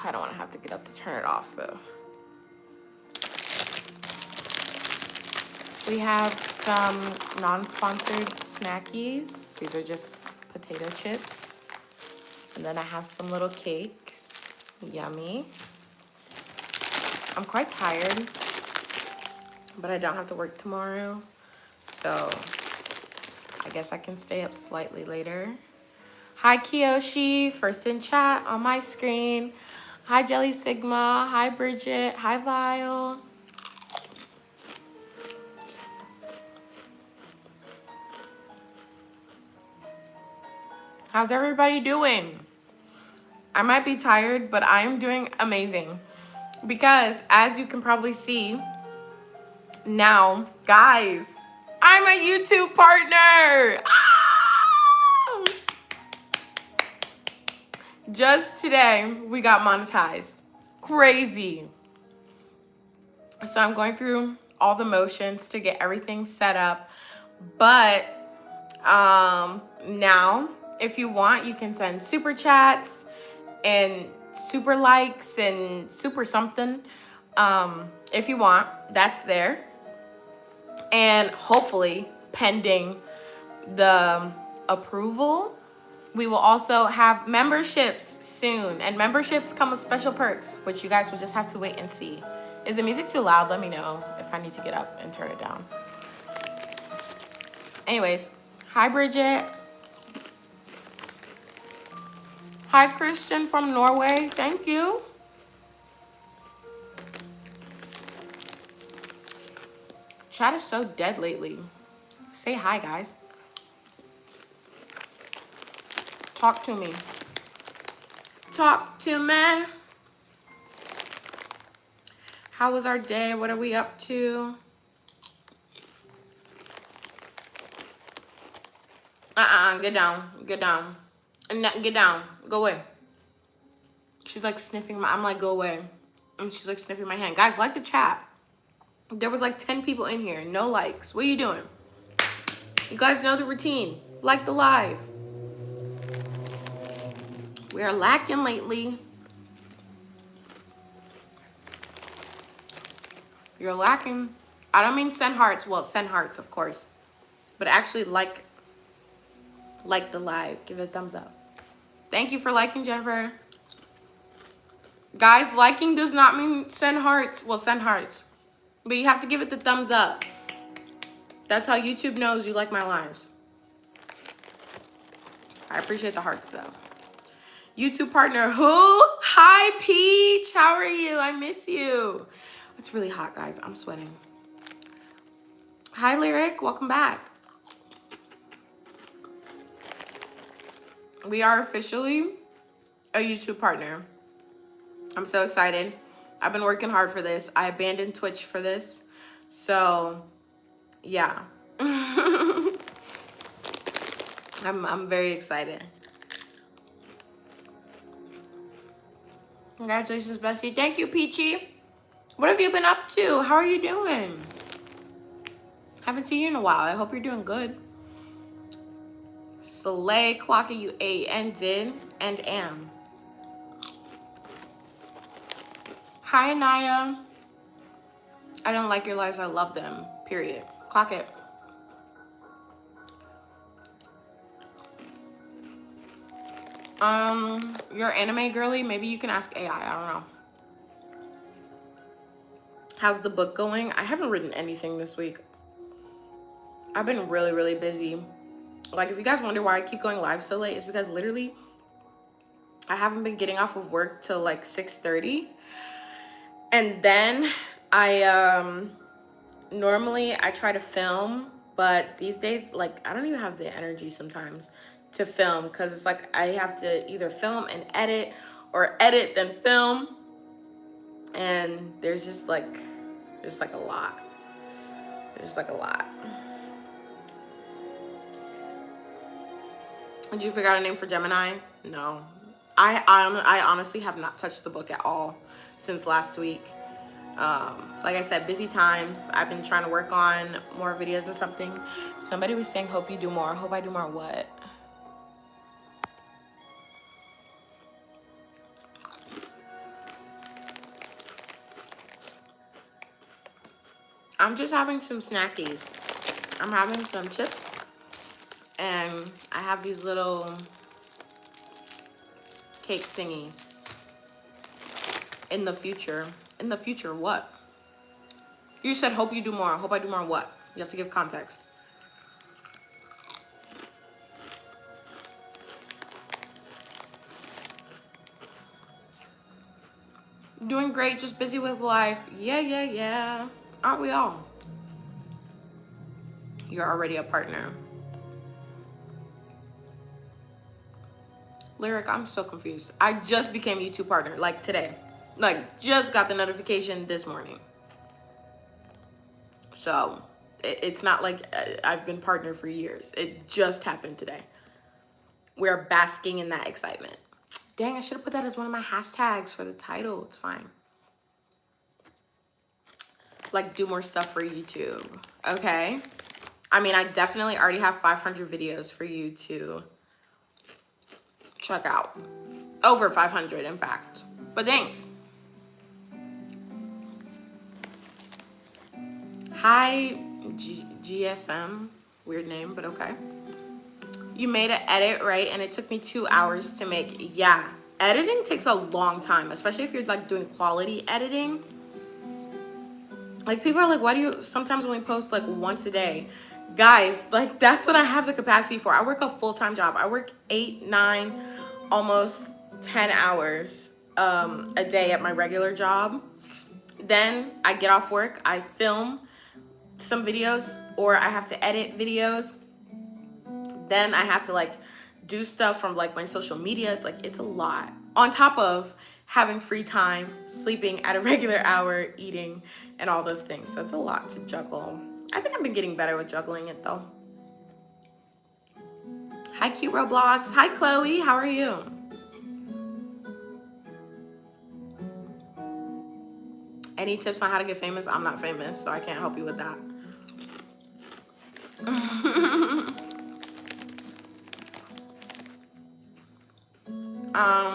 I don't want to have to get up to turn it off though. We have some non-sponsored snackies. These are just potato chips. And then I have some little cakes. Yummy. I'm quite tired, but I don't have to work tomorrow. So I guess I can stay up slightly later. Hi, Kiyoshi, first in chat on my screen. Hi, Jelly Sigma. Hi, Bridget. Hi, Vile. How's everybody doing? I might be tired, but I am doing amazing. Because as you can probably see now, guys, I'm a YouTube partner. Ah! Just today, we got monetized. Crazy. So I'm going through all the motions to get everything set up. But now, if you want, you can send super chats and super likes and super something. If you want, that's there. And hopefully, pending the approval, we will also have memberships soon. And memberships come with special perks, which you guys will just have to wait and see. Is the music too loud? Let me know if I need to get up and turn it down. Anyways, hi, Bridget. Hi, Christian from Norway. Thank you. Chat is so dead lately. Say hi, guys. Talk to me. Talk to me. How was our day? What are we up to? Get down. Get down. And get down. Go away. She's like sniffing my, I'm like, go away. And she's like sniffing my hand. Guys, like the chat. There was like 10 people in here. No likes. What are you doing? You guys know the routine. Like the live. We are lacking lately. You're lacking. I don't mean send hearts. Well, send hearts, of course. But actually like the live. Give it a thumbs up. Thank you for liking, Jennifer. Guys, liking does not mean send hearts. Well, send hearts. But you have to give it the thumbs up. That's how YouTube knows you like my lives. I appreciate the hearts, though. YouTube partner, who? Hi, Peach. How are you? I miss you. It's really hot, guys. I'm sweating. Hi, Lyric. Welcome back. We are officially a YouTube partner. I'm so excited. I've been working hard for this. I abandoned Twitch for this. So, yeah. I'm very excited. Congratulations, bestie. Thank you, Peachy. What have you been up to? How are you doing? Haven't seen you in a while. I hope you're doing good. Soleil, clocking you ate and did and am. Hi, Anaya. I don't like your lives. I love them. Period. Clock it. You're anime girly. Maybe you can ask AI. I don't know. How's the book going? I haven't written anything this week. I've been really, really busy. Like, if you guys wonder why I keep going live so late, it's because literally I haven't been getting off of work till like 6:30. And then normally I try to film, but these days, like, I don't even have the energy sometimes to film, because it's like I have to either film and edit or edit then film. And there's just like a lot. It's just like a lot. Did you figure out a name for Gemini? No. I honestly have not touched the book at all since last week. Like I said, busy times. I've been trying to work on more videos or something. Somebody was saying, hope you do more. Hope I do more what? I'm just having some snackies. I'm having some chips, and I have these little cake thingies. In the future. In the future, what? You said hope you do more. Hope I do more what? You have to give context. Doing great, just busy with life. Yeah. Aren't we all? You're already a partner. Lyric, I'm so confused. I just became YouTube partner, like today. Like, just got the notification this morning. So, it's not like I've been partner for years. It just happened today. We're basking in that excitement. Dang, I should have put that as one of my hashtags for the title. It's fine. Like, do more stuff for YouTube. Okay. I mean, I definitely already have 500 videos for you to check out. Over 500, in fact. But thanks. Hi, GSM. Weird name, but okay. You made an edit, right? And it took me 2 hours to make. Yeah. Editing takes a long time, especially if you're like doing quality editing. Like, people are like, why do you sometimes only post like once a day? Guys, like, that's what I have the capacity for. I work a full-time job. I work 8, 9, almost 10 hours a day at my regular job. Then I get off work, I film some videos, or I have to edit videos. Then I have to like do stuff from like my social media. It's like, it's a lot. On top of having free time, sleeping at a regular hour, eating, and all those things. So it's a lot to juggle. I think I've been getting better with juggling it though. Hi, cute Roblox. Hi, Chloe. How are you? Any tips on how to get famous? I'm not famous, so I can't help you with that.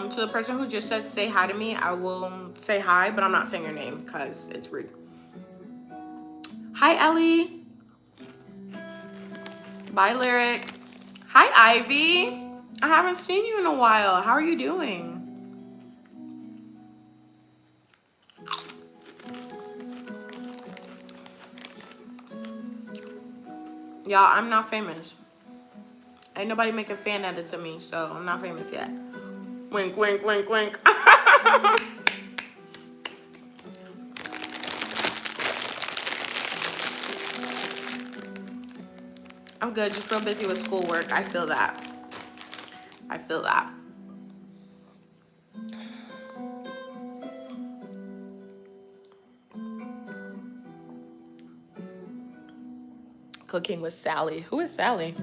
To the person who just said say hi to me, I will say hi, but I'm not saying your name because it's rude. Hi, Ellie. Bye, Lyric. Hi, Ivy. I haven't seen you in a while. How are you doing? Y'all, I'm not famous. Ain't nobody making fan edits of me, so I'm not famous yet. Wink, wink, wink, wink. I'm good, just real busy with schoolwork. I feel that. I feel that. Cooking with Sally. Who is Sally?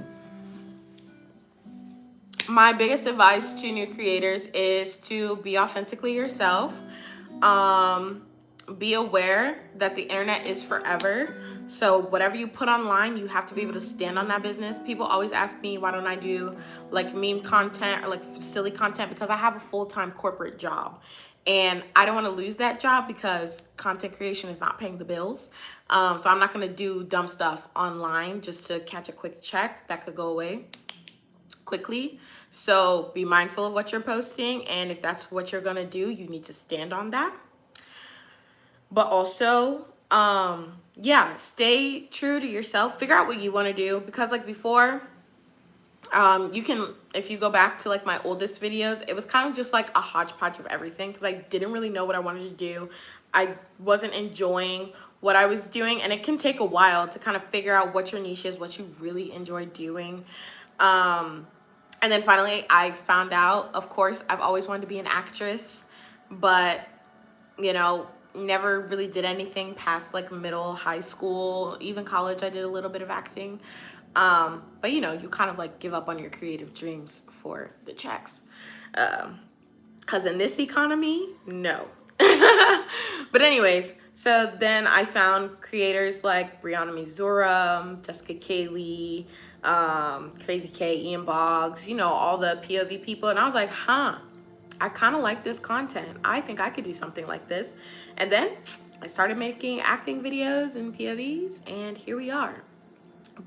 My biggest advice to new creators is to be authentically yourself. Be aware that the internet is forever. So whatever you put online, you have to be able to stand on that business. People always ask me, why don't I do like meme content or like silly content? Because I have a full-time corporate job. And I don't want to lose that job because content creation is not paying the bills. So I'm not going to do dumb stuff online just to catch a quick check that could go away quickly. So be mindful of what you're posting, and if that's what you're gonna do, you need to stand on that. But also, yeah, stay true to yourself. Figure out what you want to do, because like before, you can, if you go back to like my oldest videos, it was kind of just like a hodgepodge of everything because I didn't really know what I wanted to do. I wasn't enjoying what I was doing, and it can take a while to kind of figure out what your niche is, what you really enjoy doing. And then finally, I found out, of course, I've always wanted to be an actress, but, you know, never really did anything past like middle, high school, even college. I did a little bit of acting. But, you know, you kind of like give up on your creative dreams for the checks. 'Cause in this economy, no. But anyways, so then I found creators like Brianna Mizura, Jessica Kaylee, Crazy K, Ian Boggs, you know, all the POV people. And I was like, I kind of like this content. I think I could do something like this. And then I started making acting videos and POVs, and here we are.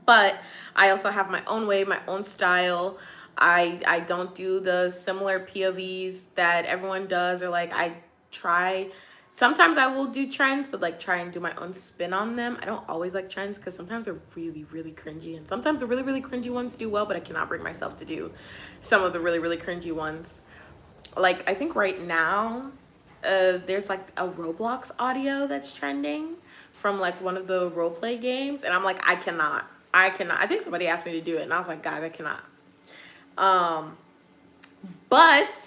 But I also have my own way, my own style. I don't do the similar POVs that everyone does, or like I try. Sometimes I will do trends, but like try and do my own spin on them. I don't always like trends because sometimes they're really, really cringy, and sometimes the really, really cringy ones do well, but I cannot bring myself to do some of the really, really cringy ones. Like I think right now, there's like a Roblox audio that's trending from like one of the role play games, and I'm like, I cannot. I think somebody asked me to do it, and I was like, guys, I cannot. Um, but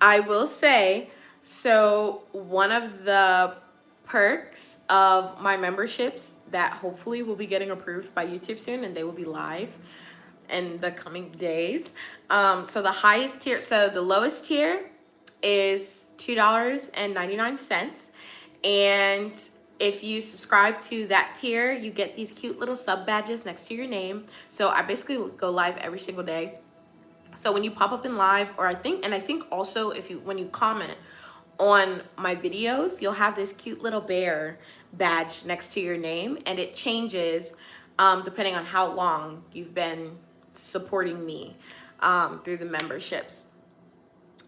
I will say, so one of the perks of my memberships that hopefully will be getting approved by YouTube soon, and they will be live in the coming days. So the highest tier, so the lowest tier is $2.99, and if you subscribe to that tier, you get these cute little sub badges next to your name. So I basically go live every single day. So when you pop up in live, or I think also if you, when you comment on my videos, you'll have this cute little bear badge next to your name, and it changes depending on how long you've been supporting me through the memberships.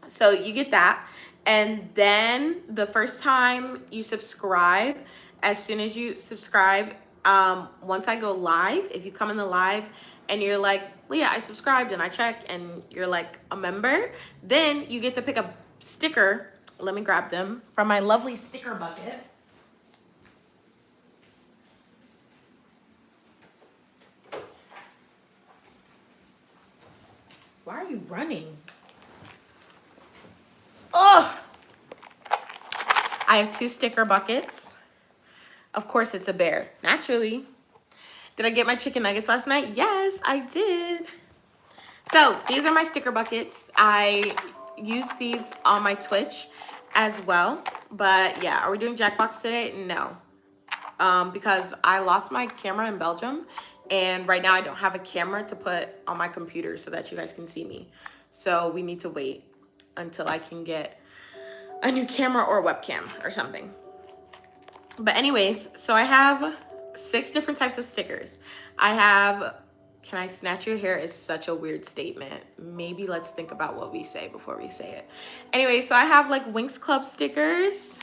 So you get that. And then the first time you subscribe, as soon as you subscribe, once I go live, if you come in the live and you're like, Leah, I subscribed and I checked, and you're like a member, then you get to pick a sticker. Let me grab them from my lovely sticker bucket. Why are you running? Oh, I have 2 sticker buckets. Of course, it's a bear, naturally. Did I get my chicken nuggets last night? Yes, I did. So these are my sticker buckets. I use these on my Twitch as well. But yeah, are we doing Jackbox today? No. Because I lost my camera in Belgium, and right now I don't have a camera to put on my computer so that you guys can see me. So we need to wait until I can get a new camera or webcam or something. But anyways, so I have 6 different types of stickers. I have, can I snatch your hair is such a weird statement. Maybe let's think about what we say before we say it. Anyway, so I have like Winx Club stickers,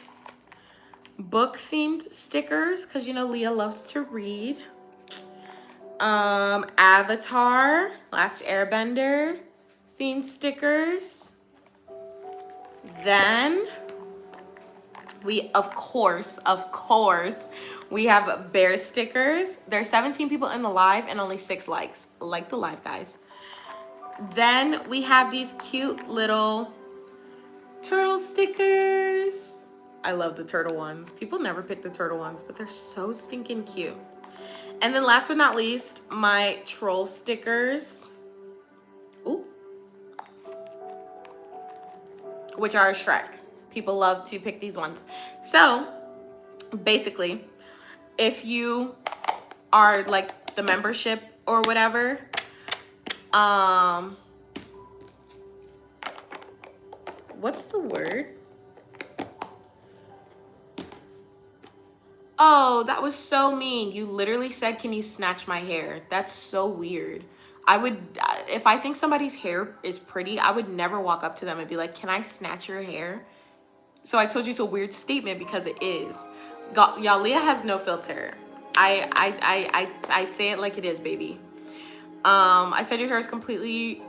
book themed stickers, because you know Leah loves to read. Avatar, Last Airbender themed stickers. Then we, of course, we have bear stickers. There's 17 people in the live and only 6 likes. Like the live, guys. Then we have these cute little turtle stickers. I love the turtle ones. People never pick the turtle ones, but they're so stinking cute. And then last but not least, my troll stickers. Ooh. Which are Shrek. People love to pick these ones. So basically, if you are like the membership or whatever, what's the word? Oh, that was so mean. You literally said, can you snatch my hair? That's so weird. I would, if I think somebody's hair is pretty, I would never walk up to them and be like, can I snatch your hair? So I told you it's a weird statement because it is. Y'all, Leah has no filter. I say it like it is, baby. I said your hair is completely,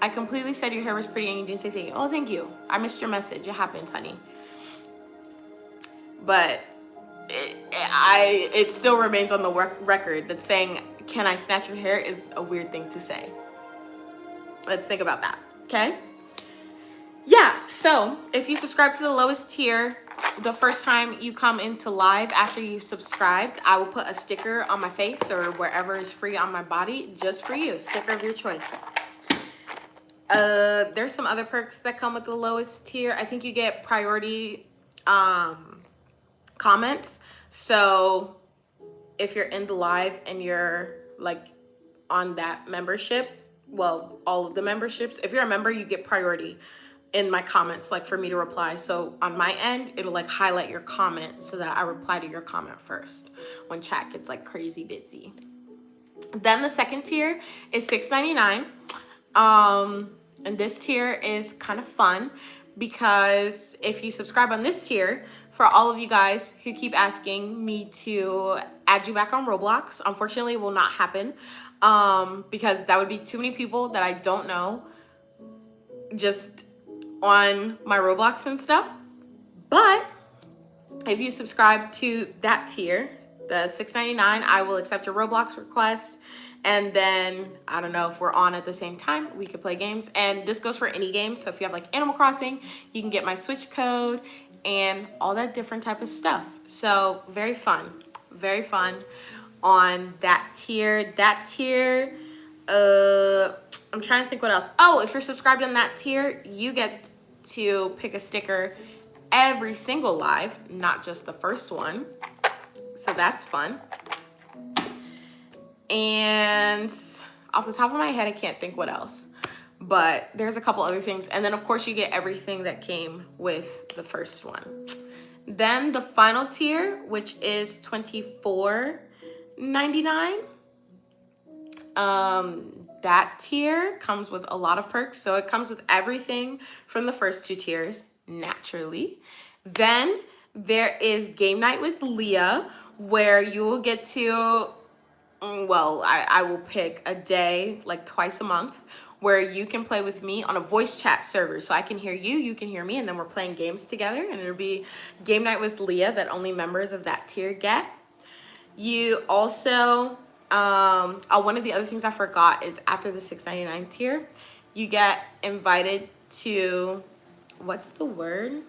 I completely said your hair was pretty and you didn't say thank you. Oh, thank you. I missed your message. It happens, honey. But it still remains on the record that saying, can I snatch your hair is a weird thing to say. Let's think about that, okay? Yeah, so if you subscribe to the lowest tier, the first time you come into live after you've subscribed, I will put a sticker on my face or wherever is free on my body just for you. Sticker of your choice. There's some other perks that come with the lowest tier. I think you get priority comments. So if you're in the live and you're like on that membership, well, all of the memberships, if you're a member, you get priority in my comments, like for me to reply. So on my end, it'll like highlight your comment so that I reply to your comment first when chat gets like crazy busy. Then the second tier is $6.99. And this tier is kind of fun because if you subscribe on this tier, for all of you guys who keep asking me to add you back on Roblox, unfortunately it will not happen, because that would be too many people that I don't know just on my Roblox and stuff. But if you subscribe to that tier, the $6.99, I will accept your Roblox request. And then, I don't know, if we're on at the same time, we could play games. And this goes for any game. So if you have like Animal Crossing, you can get my Switch code and all that different type of stuff. So very fun on that tier. I'm trying to think what else. Oh, if you're subscribed on that tier, you get to pick a sticker every single live, not just the first one. So that's fun. And off the top of my head, I can't think what else. But there's a couple other things. And then, of course, you get everything that came with the first one. Then the final tier, which is $24.99. That tier comes with a lot of perks. So it comes with everything from the first two tiers, naturally. Then there is Game Night with Lia, where you will get to, well, I will pick a day, like twice a month, where you can play with me on a voice chat server. So I can hear you, you can hear me, and then we're playing games together. And it'll be Game Night with Lia that only members of that tier get. You also, one of the other things I forgot is after the $6.99 tier, you get invited to, what's the word?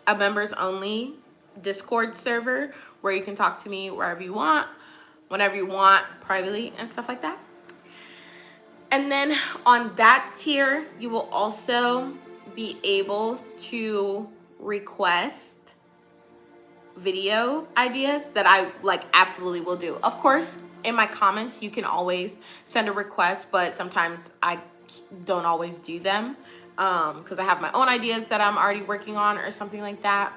A members only Discord server where you can talk to me wherever you want, whenever you want, privately and stuff like that. And then on that tier, you will also be able to request video ideas that I like absolutely will do. Of course, in my comments, you can always send a request, but sometimes I don't always do them because I have my own ideas that I'm already working on or something like that.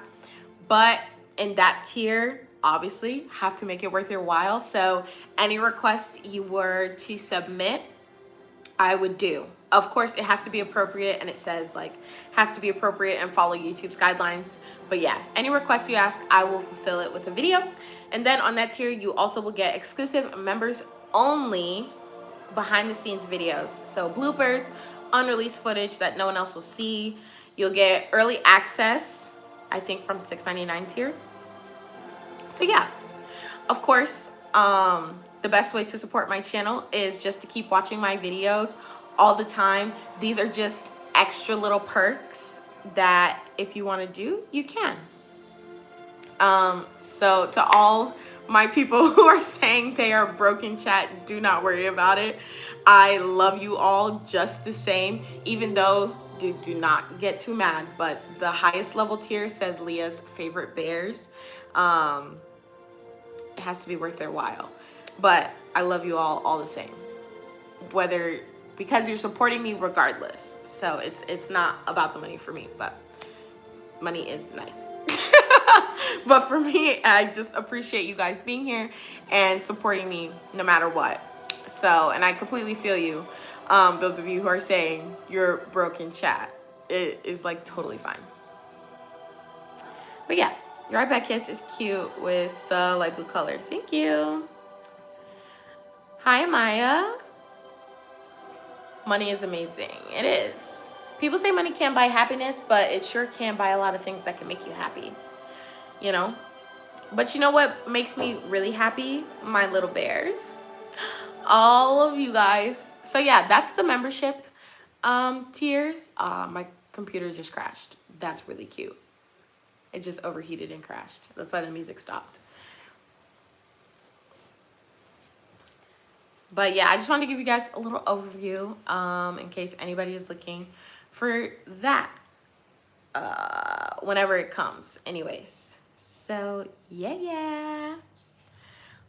But in that tier, obviously, have to make it worth your while. So any request you were to submit, I would do. Of course, it has to be appropriate, and it says like has to be appropriate and follow YouTube's guidelines. But yeah, any request you ask, I will fulfill it with a video. And then on that tier, you also will get exclusive members only behind the scenes videos. So bloopers, unreleased footage that no one else will see. You'll get early access, I think from $6.99 tier. So yeah, of course, the best way to support my channel is just to keep watching my videos all the time. These are just extra little perks that if you want to do, you can. So to all my people who are saying they are broken chat, do not worry about it. I love you all just the same, even though do not get too mad, but the highest level tier says Lia's favorite bears. It has to be worth their while. But I love you all the same, whether because you're supporting me regardless. So it's not about the money for me, but money is nice. But for me, I just appreciate you guys being here and supporting me no matter what. So, and I completely feel you. Those of you who are saying you're broken chat, it is like totally fine. But yeah, your iPad case is cute with the light blue color. Thank you. Hi, Maya. Money is amazing. It is. People say money can't buy happiness, but it sure can buy a lot of things that can make you happy, you know? But you know what makes me really happy? My little bears. All of you guys. So yeah, that's the membership tiers. My computer just crashed. That's really cute. It just overheated and crashed. That's why the music stopped. But yeah, I just wanted to give you guys a little overview in case anybody is looking for that whenever it comes. Anyways, so yeah.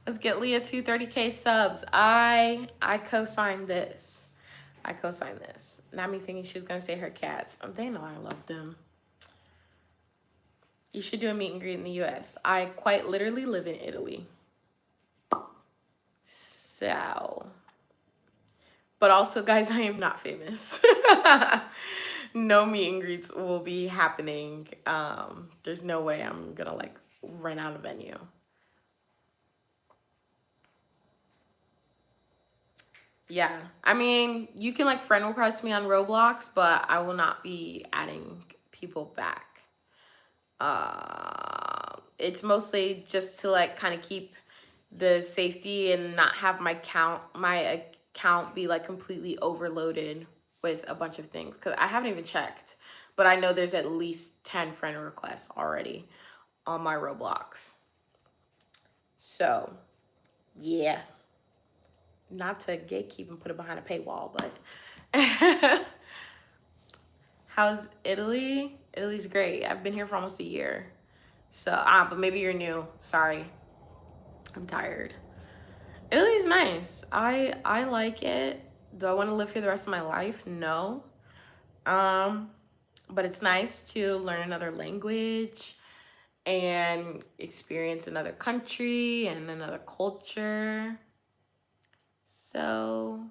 Let's get Lia to 30K subs. I co-signed this. I co-signed this. Not me thinking she was gonna say her cats. They know I love them. You should do a meet and greet in the US. I quite literally live in Italy. So, but also, guys, I am not famous. No meet and greets will be happening. There's no way I'm gonna like rent out a venue. Yeah, I mean, you can like friend request me on Roblox, but I will not be adding people back. It's mostly just to like kind of keep the safety and not have my account be like completely overloaded with a bunch of things, because I haven't even checked, but I know there's at least 10 friend requests already on my Roblox. So yeah, not to gatekeep and put it behind a paywall, but how's Italy? Italy's great. I've been here for almost a year. So but maybe you're new. Sorry, I'm tired. Italy's nice. I like it. Do I want to live here the rest of my life? No. Um, but it's nice to learn another language and experience another country and another culture. So,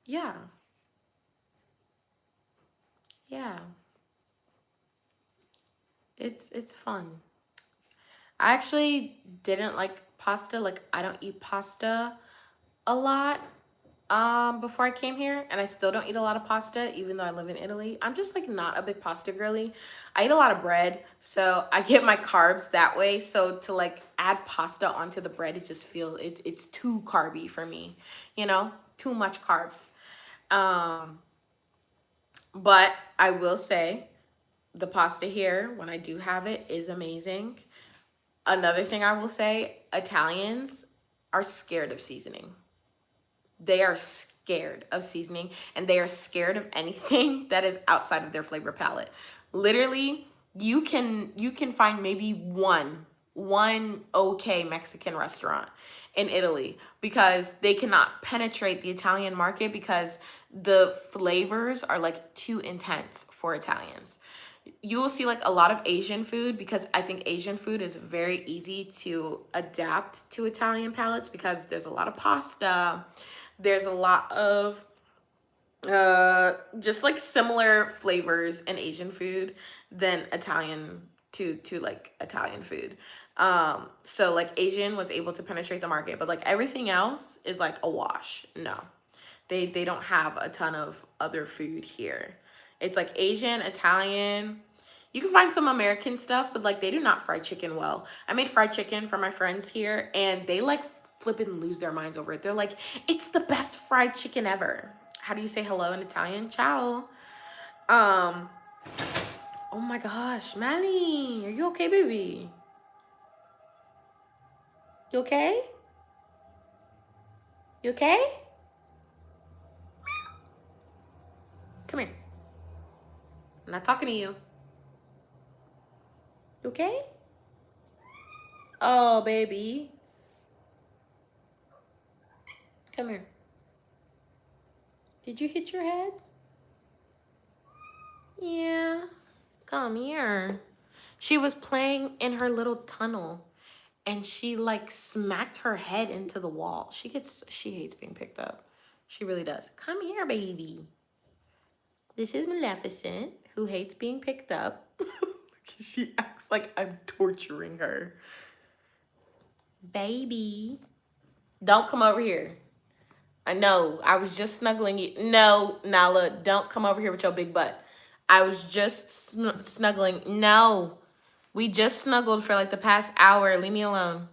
yeah. Yeah. It's fun. I actually didn't like pasta. Like, I don't eat pasta a lot before I came here, and I still don't eat a lot of pasta even though I live in Italy. I'm just like not a big pasta girly. I eat a lot of bread, so I get my carbs that way. So to like add pasta onto the bread, it just feels it's too carby for me, you know? Too much carbs. Um but I will say the pasta here, when I do have it, is amazing. Another thing I will say, Italians are scared of seasoning. They are scared of seasoning, and they are scared of anything that is outside of their flavor palette. Literally, you can find maybe one okay Mexican restaurant in Italy because they cannot penetrate the Italian market because the flavors are like too intense for Italians. You will see like a lot of Asian food, because I think Asian food is very easy to adapt to Italian palates because there's a lot of pasta. There's a lot of just like similar flavors in Asian food than Italian to like Italian food. So like Asian was able to penetrate the market, but like everything else is like a wash. No. They don't have a ton of other food here. It's like Asian, Italian. You can find some American stuff, but like they do not fry chicken well. I made fried chicken for my friends here, and they like flip and lose their minds over it. They're like, it's the best fried chicken ever. How do you say hello in Italian? Ciao. Um, oh my gosh, Manny, are you okay, baby? You okay? You okay? Come here. I'm not talking to you. You okay? Oh, baby. Come here. Did you hit your head? Yeah. Come here. She was playing in her little tunnel, and she like smacked her head into the wall. She hates being picked up. She really does. Come here, baby. This is Maleficent, who hates being picked up. She acts like I'm torturing her. Baby. Don't come over here. I know. I was just snuggling you. No, Nala, don't come over here with your big butt. I was just snuggling. No. We just snuggled for like the past hour. Leave me alone.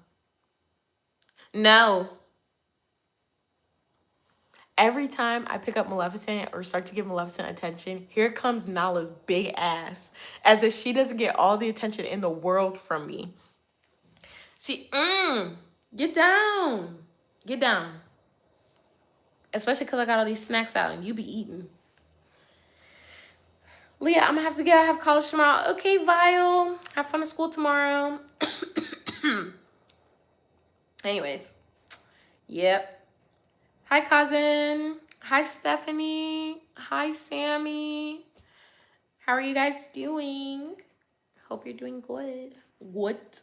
No. Every time I pick up Maleficent or start to give Maleficent attention, here comes Nala's big ass, as if she doesn't get all the attention in the world from me. She, get down. Get down. Especially because I got all these snacks out and you be eating. Leah, I'm gonna have to get. I have college tomorrow. Okay, Vile. Have fun at school tomorrow. Anyways. Yep. Hi, cousin. Hi, Stephanie. Hi, Sammy. How are you guys doing? Hope you're doing good. What?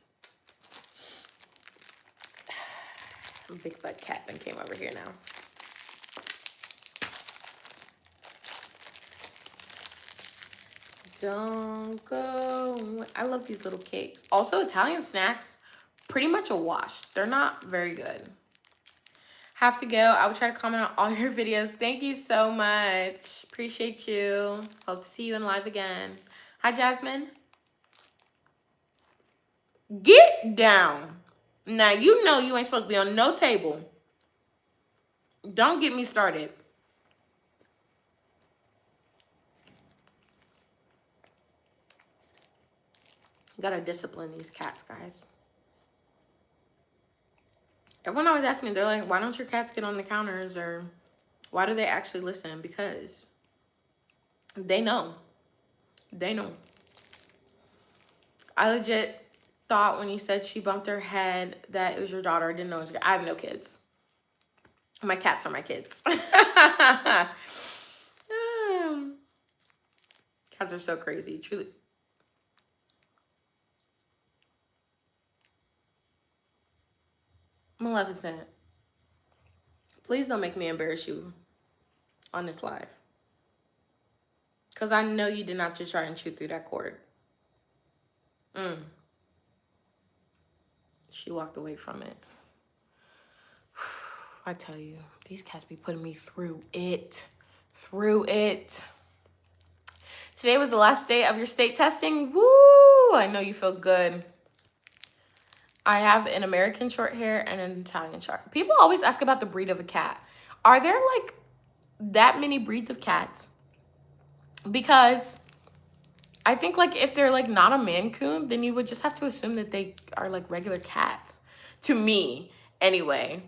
Big butt cat then came over here now. Don't go. I love these little cakes. Also, Italian snacks, pretty much a wash. They're not very good. Have to go. I will try to comment on all your videos. Thank you so much. Appreciate you. Hope to see you in live again. Hi, Jasmine. Get down. Now, you know you ain't supposed to be on no table. Don't get me started. You gotta discipline these cats, guys. Everyone always asks me, they're like, why don't your cats get on the counters? Or why do they actually listen? Because they know. They know. I legit thought when you said she bumped her head that it was your daughter. I didn't know it was your... I have no kids. My cats are my kids. Cats are so crazy, truly. Maleficent, please don't make me embarrass you on this live. Because I know you did not just try and chew through that cord. She walked away from it. I tell you, these cats be putting me through it. Through it. Today was the last day of your state testing. Woo! I know you feel good. I have an American short hair and an Italian short. People always ask about the breed of a cat. Are there like that many breeds of cats? Because I think like if they're like not a Maine Coon, then you would just have to assume that they are like regular cats. To me, anyway.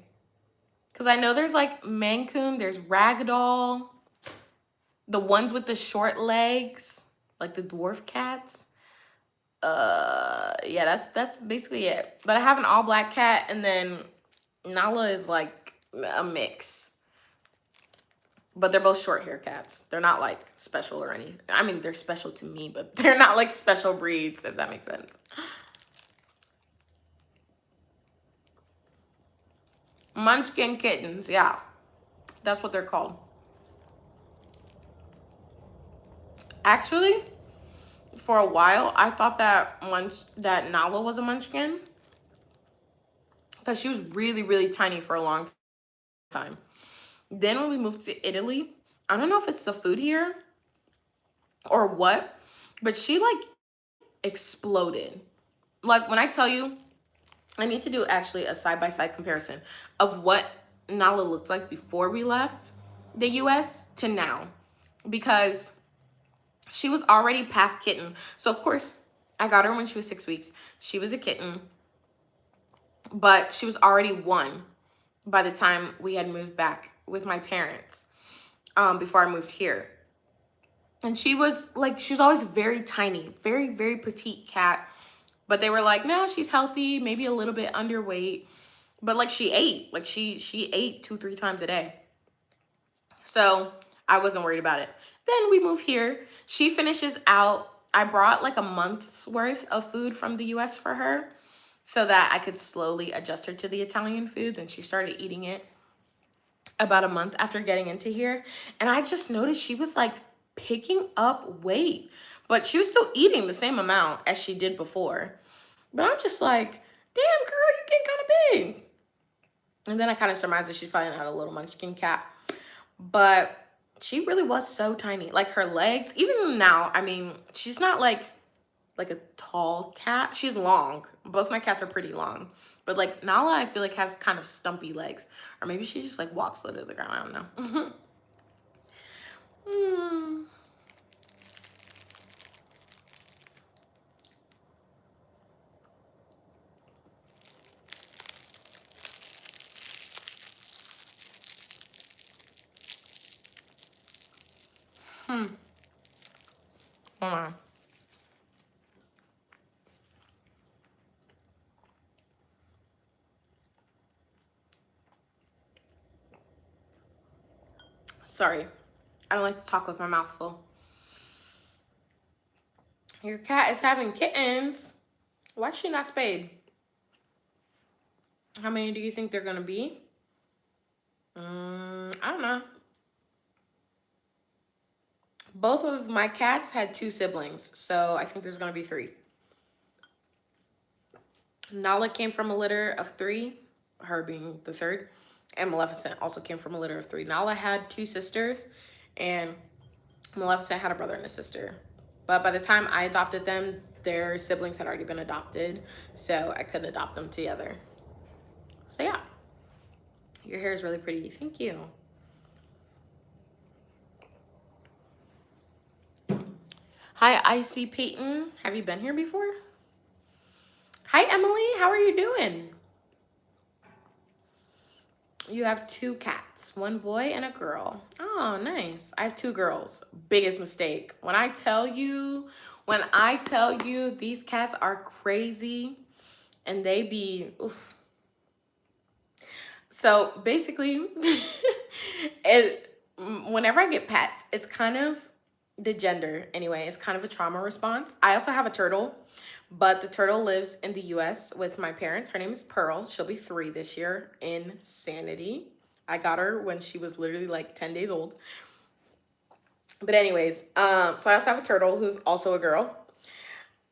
Because I know there's like Maine Coon, there's Ragdoll, the ones with the short legs, like the dwarf cats. Yeah, that's basically it. But I have an all black cat, and then Nala is like a mix. But they're both short hair cats. They're not like special or anything. I mean, they're special to me, but they're not like special breeds, if that makes sense. Munchkin kittens, yeah. That's what they're called. Actually, for a while, I thought that Nala was a munchkin. Because she was really, really tiny for a long time. Then when we moved to Italy, I don't know if it's the food here or what, but she like exploded. Like when I tell you, I need to do actually a side-by-side comparison of what Nala looked like before we left the US to now, because she was already past kitten. So of course I got her when she was 6 weeks. She was a kitten, but she was already 1 by the time we had moved back with my parents, before I moved here. And she was always very tiny, very, very petite cat. But they were like, no, she's healthy, maybe a little bit underweight. But like she ate, like she ate 2-3 times a day. So I wasn't worried about it. Then we move here. She finishes out. I brought like a month's worth of food from the US for her so that I could slowly adjust her to the Italian food. Then she started eating it about a month after getting into here. And I just noticed she was like picking up weight, but she was still eating the same amount as she did before. But I'm just like, damn, girl, you getting kind of big. And then I kind of surmised that she's probably not a little munchkin cat. But she really was so tiny. Like her legs, even now, I mean, she's not like a tall cat. She's long. Both my cats are pretty long. But like Nala, I feel like has kind of stumpy legs. Or maybe she just like walks low to the ground. I don't know. Hold on. Sorry, I don't like to talk with my mouth full. Your cat is having kittens. Why's she not spayed? How many do you think they're gonna be? I don't know. Both of my cats had 2 siblings, so I think there's gonna be 3. Nala came from a litter of 3, her being the 3rd, and Maleficent also came from a litter of 3. Nala had 2 sisters, and Maleficent had a brother and a sister. But by the time I adopted them, their siblings had already been adopted, so I couldn't adopt them together. So yeah, your hair is really pretty. Thank you. Hi, Icy Peyton. Have you been here before? Hi, Emily. How are you doing? You have 2 cats, 1 boy and a girl. Oh, nice. I have 2 girls. Biggest mistake. When I tell you these cats are crazy and they be, oof. So basically, whenever I get pets, it's kind of the gender anyway. It's kind of a trauma response. I also have a turtle, but the turtle lives in the US with my parents. Her name is Pearl. She'll be 3 this year. Insanity. I got her when she was literally like 10 days old. But anyways, so I also have a turtle who's also a girl.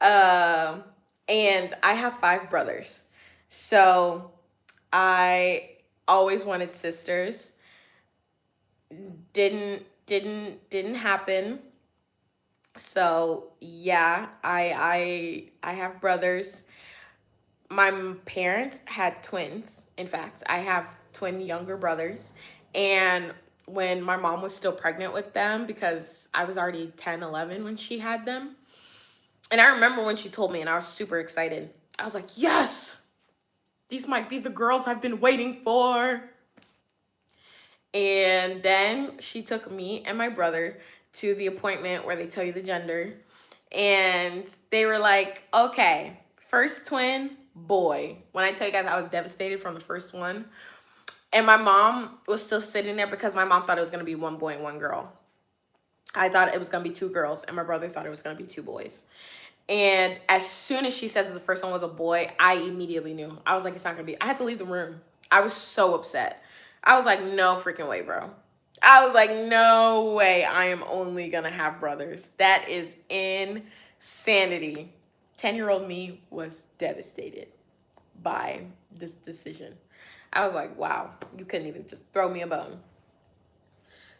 And I have 5 brothers. So I always wanted sisters. Didn't happen. So yeah, I have brothers. My parents had twins. In fact, I have twin younger brothers. And when my mom was still pregnant with them, because I was already 10, 11 when she had them. And I remember when she told me, and I was super excited. I was like, yes, these might be the girls I've been waiting for. And then she took me and my brother to the appointment where they tell you the gender. And they were like, okay, first twin, boy. When I tell you guys, I was devastated from the first one. And my mom was still sitting there because my mom thought it was going to be 1 boy and 1 girl. I thought it was going to be 2 girls, and my brother thought it was going to be 2 boys. And as soon as she said that the first one was a boy, I immediately knew. I was like, it's not going to be. I had to leave the room. I was so upset. I was like, no freaking way, bro. I was like, no way. I am only going to have brothers. That is insanity. 10-year-old me was devastated by this decision. I was like, wow, you couldn't even just throw me a bone.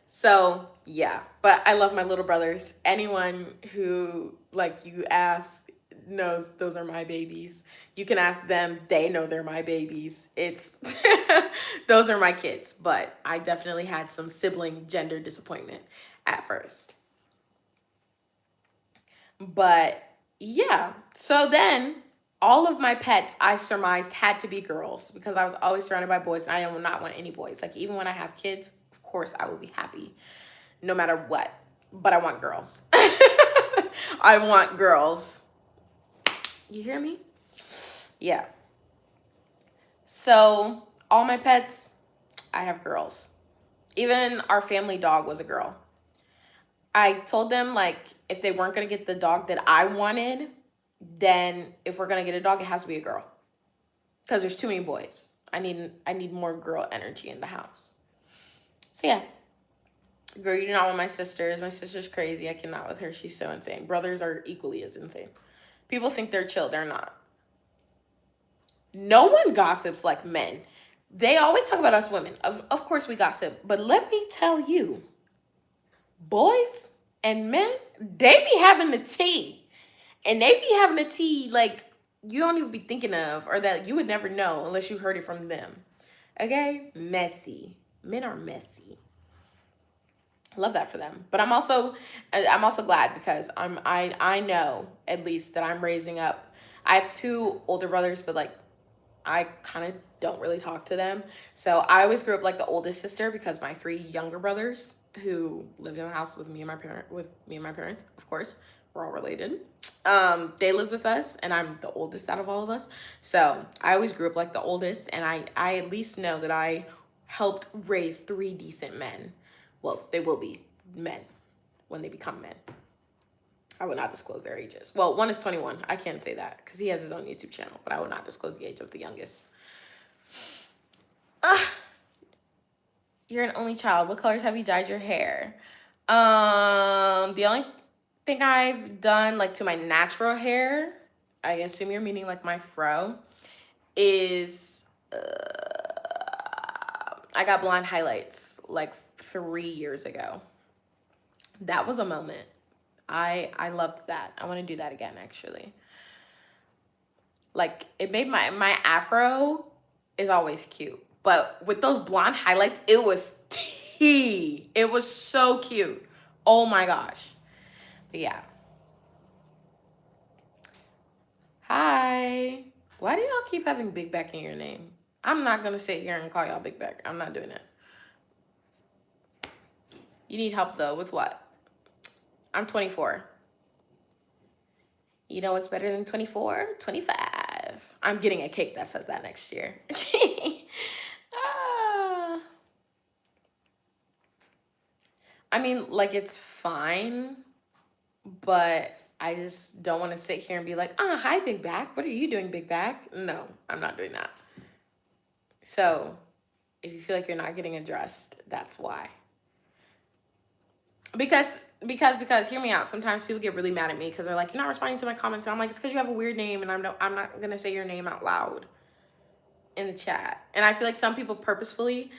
So yeah, but I love my little brothers. Anyone who like you ask knows those are my babies. You can ask them, they know they're my babies. It's those are my kids, but I definitely had some sibling gender disappointment at first. But yeah, so then all of my pets I surmised had to be girls because I was always surrounded by boys and I do not want any boys. Like even when I have kids, of course I will be happy no matter what, but I want girls. I want girls. You hear me? Yeah. So all my pets, I have girls. Even our family dog was a girl. I told them like if they weren't gonna get the dog that I wanted, then if we're gonna get a dog, it has to be a girl. Because there's too many boys. I need more girl energy in the house. So yeah. Girl, you do not want my sisters. My sister's crazy. I cannot with her. She's so insane. Brothers are equally as insane. People think they're chill. They're not. No one gossips like men. They always talk about us women. Of course we gossip. But let me tell you, boys and men, they be having the tea. And they be having the tea like you don't even be thinking of or that you would never know unless you heard it from them. Okay? Messy. Men are messy. Love that for them. But I'm also glad because I know at least that I'm raising up. I have 2 older brothers, but like I kind of don't really talk to them. So I always grew up like the oldest sister because my 3 younger brothers who lived in the house with me and my parents, of course, we're all related. They lived with us and I'm the oldest out of all of us. So I always grew up like the oldest and I at least know that I helped raise 3 decent men Well, they will be men when they become men. I will not disclose their ages. Well, one is 21. I can't say that because he has his own YouTube channel, but I will not disclose the age of the youngest. You're an only child. What colors have you dyed your hair? The only thing I've done like to my natural hair, I assume you're meaning like my fro, is I got blonde highlights like 3 years ago. That was a moment. I loved that. I want to do that again, actually. Like, it made my afro is always cute. But with those blonde highlights, it was tea. It was so cute. Oh my gosh. But yeah. Hi. Why do y'all keep having Big Back in your name? I'm not going to sit here and call y'all Big Back. I'm not doing it. You need help, though. With what? I'm 24. You know what's better than 24? 25. I'm getting a cake that says that next year. I mean, like, it's fine, but I just don't want to sit here and be like, hi, Big Back. What are you doing, Big Back? No, I'm not doing that. So if you feel like you're not getting addressed, that's why. Because hear me out. Sometimes people get really mad at me because they're like, you're not responding to my comments. And I'm like, it's because you have a weird name, and I'm not gonna say your name out loud in the chat. And I feel like some people purposefully,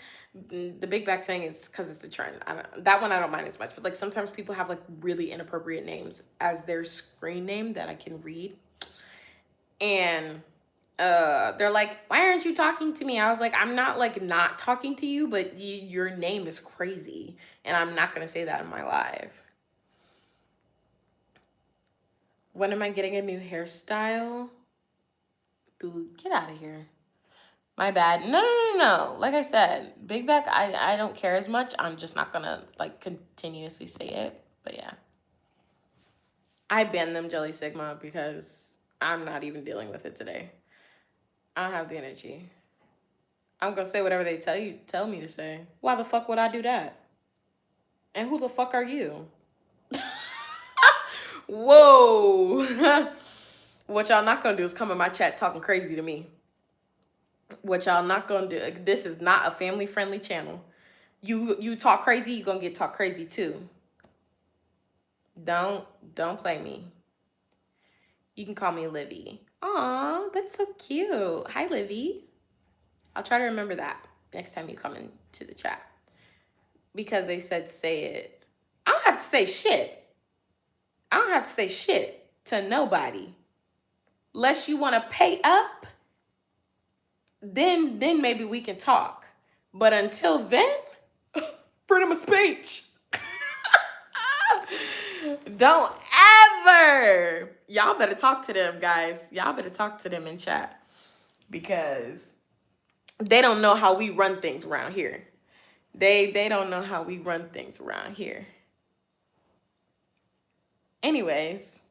the Big Back thing is because it's a trend. That one I don't mind as much. But like sometimes people have like really inappropriate names as their screen name that I can read, and they're like, why aren't you talking to me? I was like, I'm not like not talking to you, but your name is crazy, and I'm not gonna say that in my live. When am I getting a new hairstyle? Dude, get out of here. My bad. No. Like I said, Big Back, I don't care as much. I'm just not gonna like continuously say it. But yeah. I banned them Jelly Sigma because I'm not even dealing with it today. I don't have the energy. I'm gonna say whatever they tell me to say. Why the fuck would I do that? And who the fuck are you? Whoa. What y'all not gonna do is come in my chat talking crazy to me. What y'all not gonna do? This is not a family-friendly channel. You talk crazy, you gonna get talk crazy too. Don't play me. You can call me Livy. Aw, that's so cute. Hi, Livy. I'll try to remember that next time you come into the chat. Because they said say it. I don't have to say shit. I don't have to say shit to nobody. Unless you want to pay up, then maybe we can talk. But until then, freedom of speech. Don't ever. Y'all better talk to them, guys. Y'all better talk to them in chat. Because they don't know how we run things around here. They don't know how we run things around here. Anyways,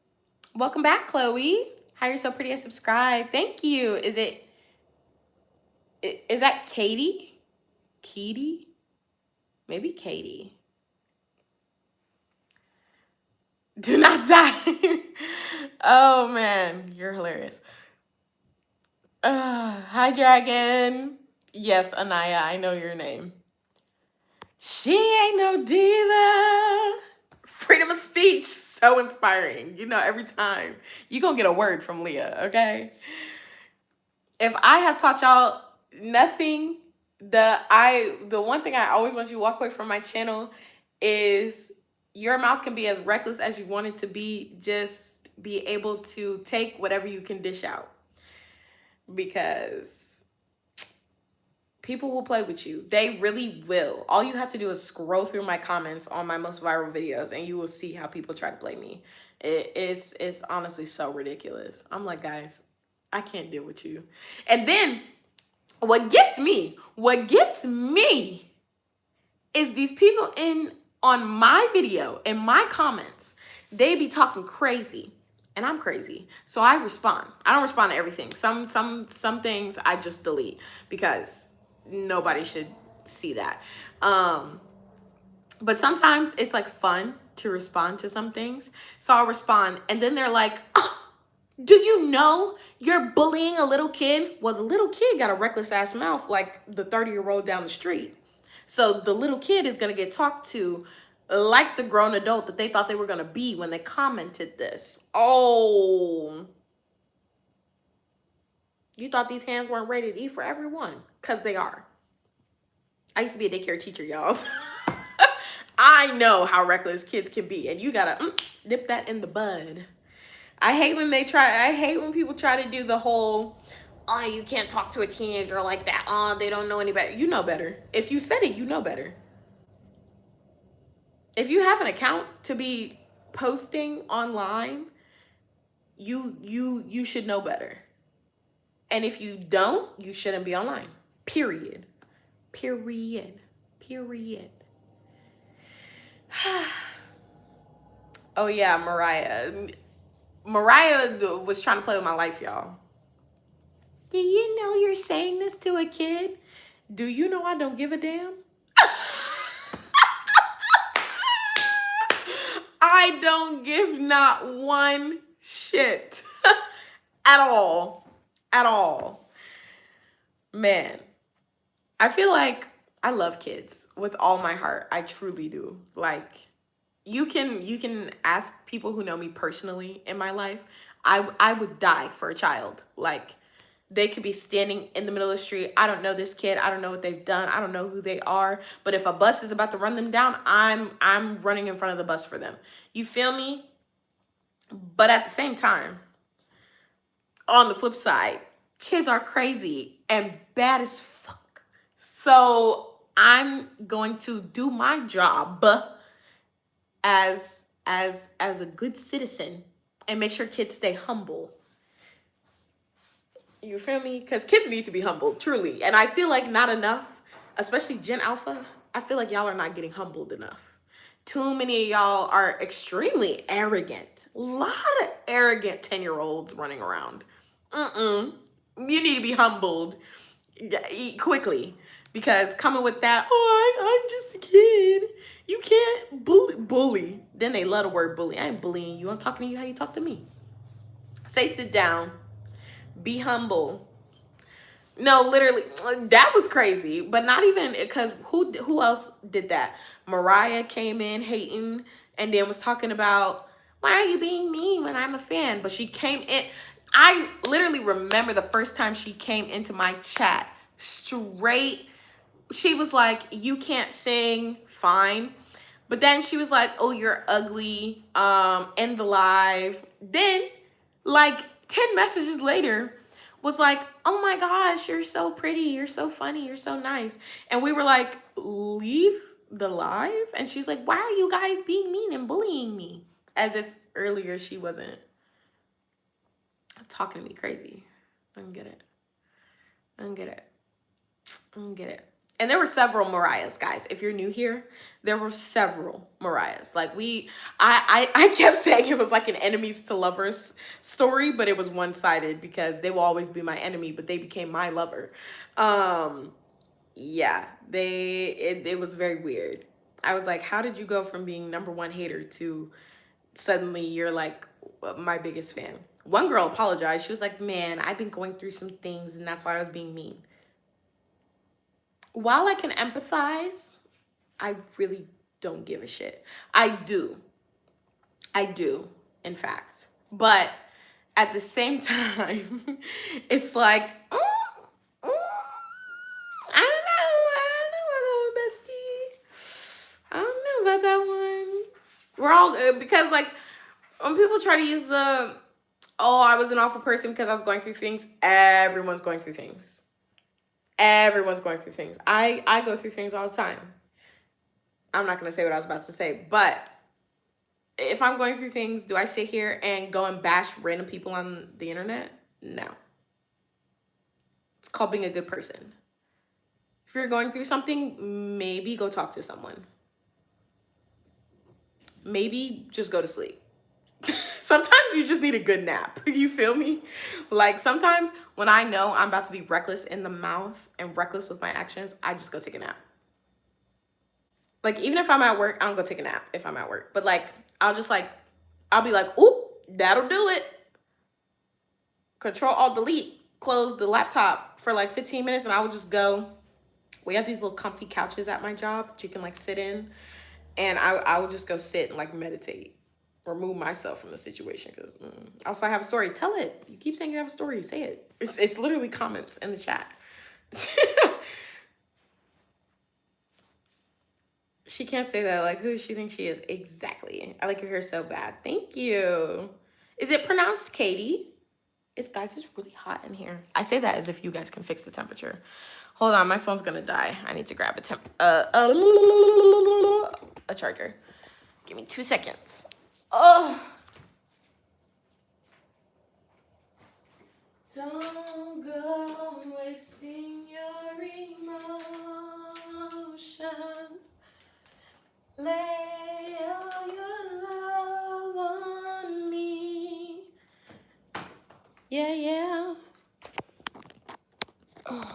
welcome back, Chloe. Hi, you're so pretty. I subscribe. Thank you. Is that Katie? Katie? Maybe Katie. Do not die. Oh, man. You're hilarious. Hi, Dragon. Yes, Anaya, I know your name. She ain't no diva. Freedom of speech. So inspiring. You know, every time. You're going to get a word from Lia, okay? If I have taught y'all nothing, the one thing I always want you to walk away from my channel is your mouth can be as reckless as you want it to be. Just be able to take whatever you can dish out. Because people will play with you. They really will. All you have to do is scroll through my comments on my most viral videos and you will see how people try to play me. It's honestly so ridiculous. I'm like, guys, I can't deal with you. And then what gets me is these people on my video, in my comments, they be talking crazy. And I'm crazy. So I respond. I don't respond to everything. Some things I just delete because nobody should see that. But sometimes it's like fun to respond to some things. So I'll respond, and then they're like, oh, do you know you're bullying a little kid? Well, the little kid got a reckless ass mouth like the 30-year-old down the street. So the little kid is going to get talked to like the grown adult that they thought they were going to be when they commented this. Oh, you thought these hands weren't ready to eat for everyone? Because they are. I used to be a daycare teacher, y'all. I know how reckless kids can be, and you gotta nip that in the bud. I hate when people try to do the whole, oh, you can't talk to a teenager like that. Oh, they don't know any better. You know better. If you said it, you know better. If you have an account to be posting online, you should know better. And if you don't, you shouldn't be online. Period. Period. Period. Oh yeah, Mariah. Mariah was trying to play with my life, y'all. Do you know you're saying this to a kid? Do you know I don't give a damn? I don't give not one shit at all. At all. Man, I feel like I love kids with all my heart. I truly do. Like, you can ask people who know me personally in my life. I would die for a child. Like, they could be standing in the middle of the street. I don't know this kid. I don't know what they've done. I don't know who they are. But if a bus is about to run them down, I'm running in front of the bus for them. You feel me? But at the same time, on the flip side, kids are crazy and bad as fuck. So I'm going to do my job as a good citizen and make sure kids stay humble. You feel me? Because kids need to be humbled, truly. And I feel like not enough, especially Gen Alpha. I feel like y'all are not getting humbled enough. Too many of y'all are extremely arrogant. A lot of arrogant 10-year-olds running around. You need to be humbled quickly. Because coming with that, oh, I'm just a kid. You can't bully. Then they love the word bully. I ain't bullying you. I'm talking to you how you talk to me. Say sit down. Be humble. No, literally, that was crazy. But not even, because who else did that? Mariah came in hating and then was talking about, why are you being mean when I'm a fan? But she came in. I literally remember the first time she came into my chat straight. She was like, you can't sing, fine. But then she was like, oh, you're ugly, end the live. Then, like 10 messages later, was like, oh my gosh, you're so pretty, you're so funny, you're so nice. And we were like, leave the live? And she's like, why are you guys being mean and bullying me? As if earlier she wasn't talking to me crazy. I don't get it. I don't get it. I don't get it. And there were several Mariahs, guys. If you're new here, there were several Mariahs. Like I kept saying it was like an enemies to lovers story, but it was one-sided because they will always be my enemy, but they became my lover. Yeah, it was very weird. I was like, how did you go from being #1 hater to suddenly you're like my biggest fan? One girl apologized. She was like, man, I've been going through some things and that's why I was being mean. While I can empathize, I really don't give a shit. I do, in fact. But at the same time, it's like, I don't know bestie. I don't know about that one. We're all, because like, when people try to use the, oh, I was an awful person because I was going through things, everyone's going through things. Everyone's going through things. I go through things all the time. I'm not going to say what I was about to say, but if I'm going through things, do I sit here and go and bash random people on the internet? No. It's called being a good person. If you're going through something, maybe go talk to someone. Maybe just go to sleep. Sometimes you just need a good nap. You feel me? Like sometimes when I know I'm about to be reckless in the mouth and reckless with my actions, I just go take a nap. Like, even if I'm at work, I don't go take a nap if I'm at work. But like, I'll be like, oop, that'll do it. Control Alt Delete, close the laptop for like 15 minutes, and I will just go. We have these little comfy couches at my job that you can like sit in, and I will just go sit and like meditate, remove myself from the situation. Because also I have a story. Tell it. You keep saying you have a story. Say it. It's literally comments in the chat. She can't say that. Like, who does she think she is? Exactly. I like your hair so bad. Thank you. Is it pronounced Katie? Guys, it's really hot in here. I say that as if you guys can fix the temperature. Hold on, my phone's gonna die. I need to grab a charger. Give me 2 seconds. Oh. Don't go wasting your emotions. Lay all your love on me. Yeah, yeah. Oh.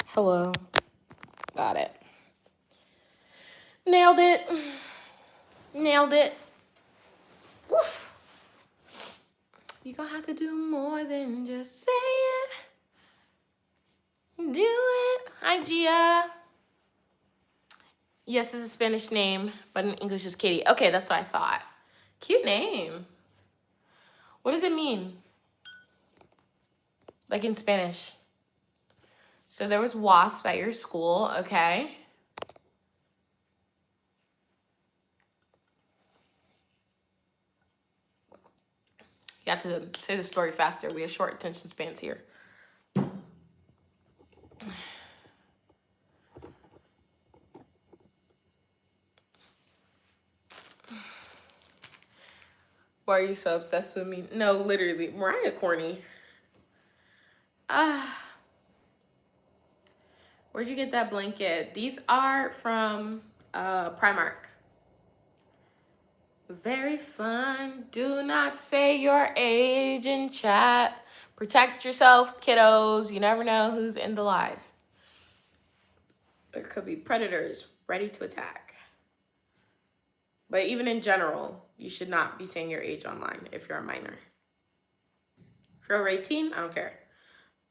Hello. Got it. Nailed it. Nailed it. Oof. You're gonna have to do more than just say it. Do it. Hi, Gia. Yes, it's a Spanish name, but in English is Katie. Okay, that's what I thought. Cute name. What does it mean? Like in Spanish. So there was wasp at your school, okay. You have to say the story faster. We have short attention spans here. Why are you so obsessed with me? No, literally. Mariah corny. Where'd you get that blanket? These are from Primark. Very fun. Do not say your age in chat. Protect yourself, kiddos. You never know who's in the live. There could be predators ready to attack. But even in general, you should not be saying your age online if you're a minor. If you're over 18, I don't care.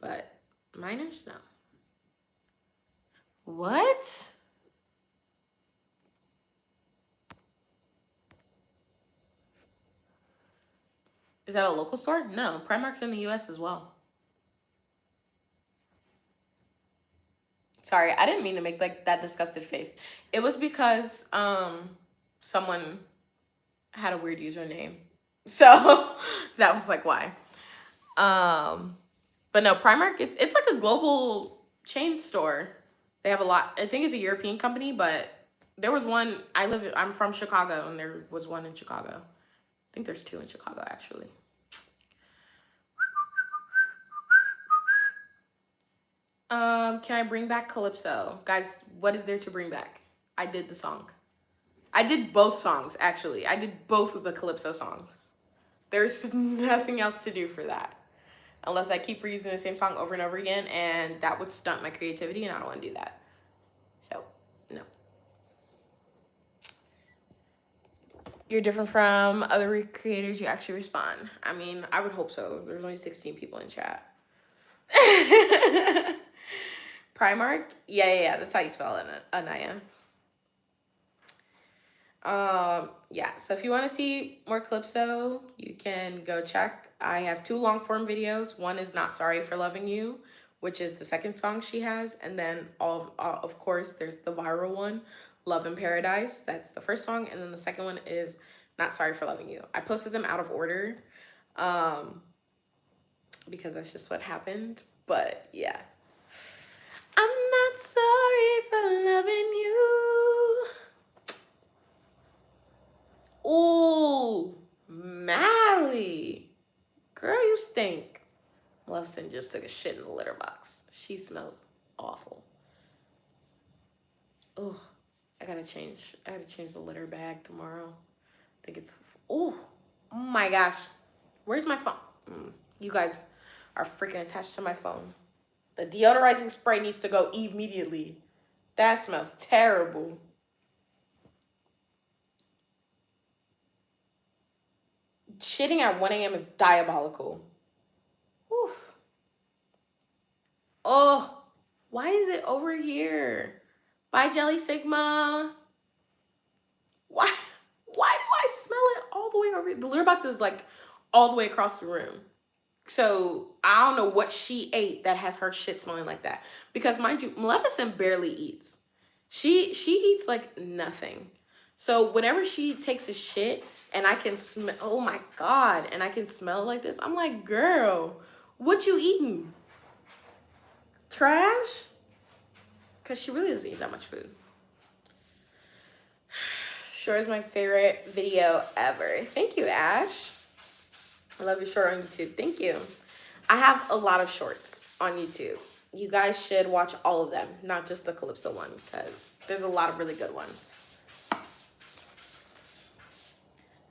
But minors, no. What? Is that a local store? No, Primark's in the US as well. Sorry, I didn't mean to make like that disgusted face. It was because someone had a weird username. So that was like why. But no, Primark, it's like a global chain store. They have a lot. I think it's a European company, but there was one. I'm from Chicago, and there was one in Chicago. I think there's 2 in Chicago, actually. Can I bring back Calypso? Guys, what is there to bring back? I did the song. I did both songs, actually. I did both of the Calypso songs. There's nothing else to do for that. Unless I keep reusing the same song over and over again, and that would stunt my creativity, and I don't want to do that. So, no. You're different from other creators, you actually respond. I mean, I would hope so. There's only 16 people in chat. Primark? Yeah, that's how you spell it, Anaya. Yeah, so if you want to see more Calypso, you can go check. I have 2 long form videos. One is Not Sorry for Loving You, which is the second song she has. And then, of course, there's the viral one, Love in Paradise. That's the first song. And then the second one is Not Sorry for Loving You. I posted them out of order because that's just what happened. But yeah. I'm not sorry for loving you. Ooh, Mally. Girl, you stink. Loveson just took a shit in the litter box. She smells awful. Oh, I gotta change the litter bag tomorrow. I think it's, oh my gosh. Where's my phone? You guys are freaking attached to my phone. The deodorizing spray needs to go immediately. That smells terrible. Shitting at 1 a.m. is diabolical. Whew. Oh, why is it over here? Bye, Jelly Sigma. Why? Why do I smell it all the way over here? The litter box is like all the way across the room. So I don't know what she ate that has her shit smelling like that. Because mind you, Maleficent barely eats. She eats like nothing. So whenever she takes a shit and I can smell, oh my God, and I can smell like this, I'm like, girl, what you eating? Trash? Because she really doesn't eat that much food. Sure is my favorite video ever. Thank you, Ash. I love your short on YouTube. Thank you. I have a lot of shorts on YouTube. You guys should watch all of them, not just the Calypso one, because there's a lot of really good ones.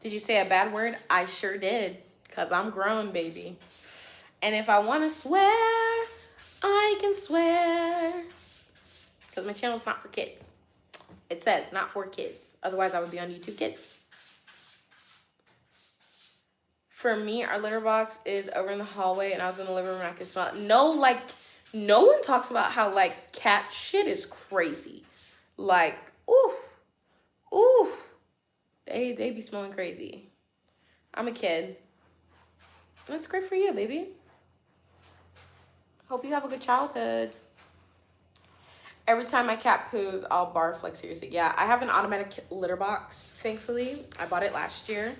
Did you say a bad word? I sure did, because I'm grown, baby. And if I want to swear, I can swear. Because my channel's not for kids. It says not for kids. Otherwise, I would be on YouTube Kids. For me, our litter box is over in the hallway, and I was in the living room and I can smell it. No, like, no one talks about how, like, cat shit is crazy. Like, ooh, they be smelling crazy. I'm a kid. That's great for you, baby. Hope you have a good childhood. Every time my cat poos, I'll barf, like, seriously. Yeah, I have an automatic litter box, thankfully. I bought it last year.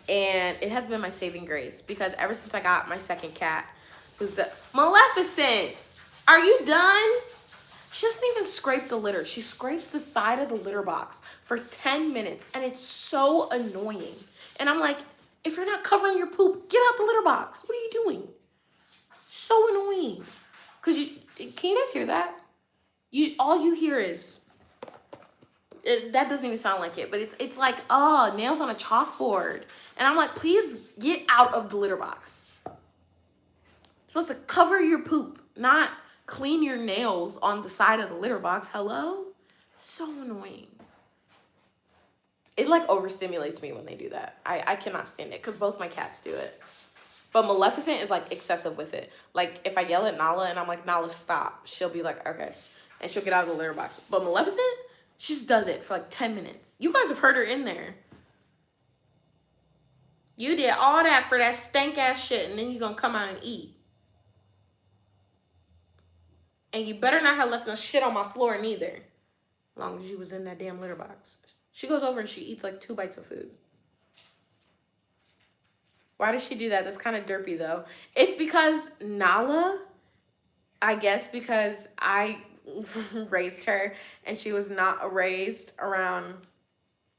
And it has been my saving grace because ever since I got my second cat, who's the Maleficent, are you done? She doesn't even scrape the litter. She scrapes the side of the litter box for 10 minutes, and it's so annoying. And I'm like, if you're not covering your poop, get out the litter box. What are you doing? So annoying. Cause can you guys hear that? All you hear is, that doesn't even sound like it, but it's like, oh, nails on a chalkboard. And I'm like, please get out of the litter box. You're supposed to cover your poop, not clean your nails on the side of the litter box. Hello? So annoying. It like overstimulates me when they do that. I cannot stand it because both my cats do it. But Maleficent is like excessive with it. Like if I yell at Nala and I'm like, Nala, stop, she'll be like, okay. And she'll get out of the litter box. But Maleficent, she just does it for like 10 minutes. You guys have heard her in there. You did all that for that stank ass shit, and then you're gonna come out and eat. And you better not have left no shit on my floor neither. As long as you was in that damn litter box. She goes over and she eats like 2 bites of food. Why does she do that? That's kind of derpy though. It's because Nala, I guess because I raised her and she was not raised around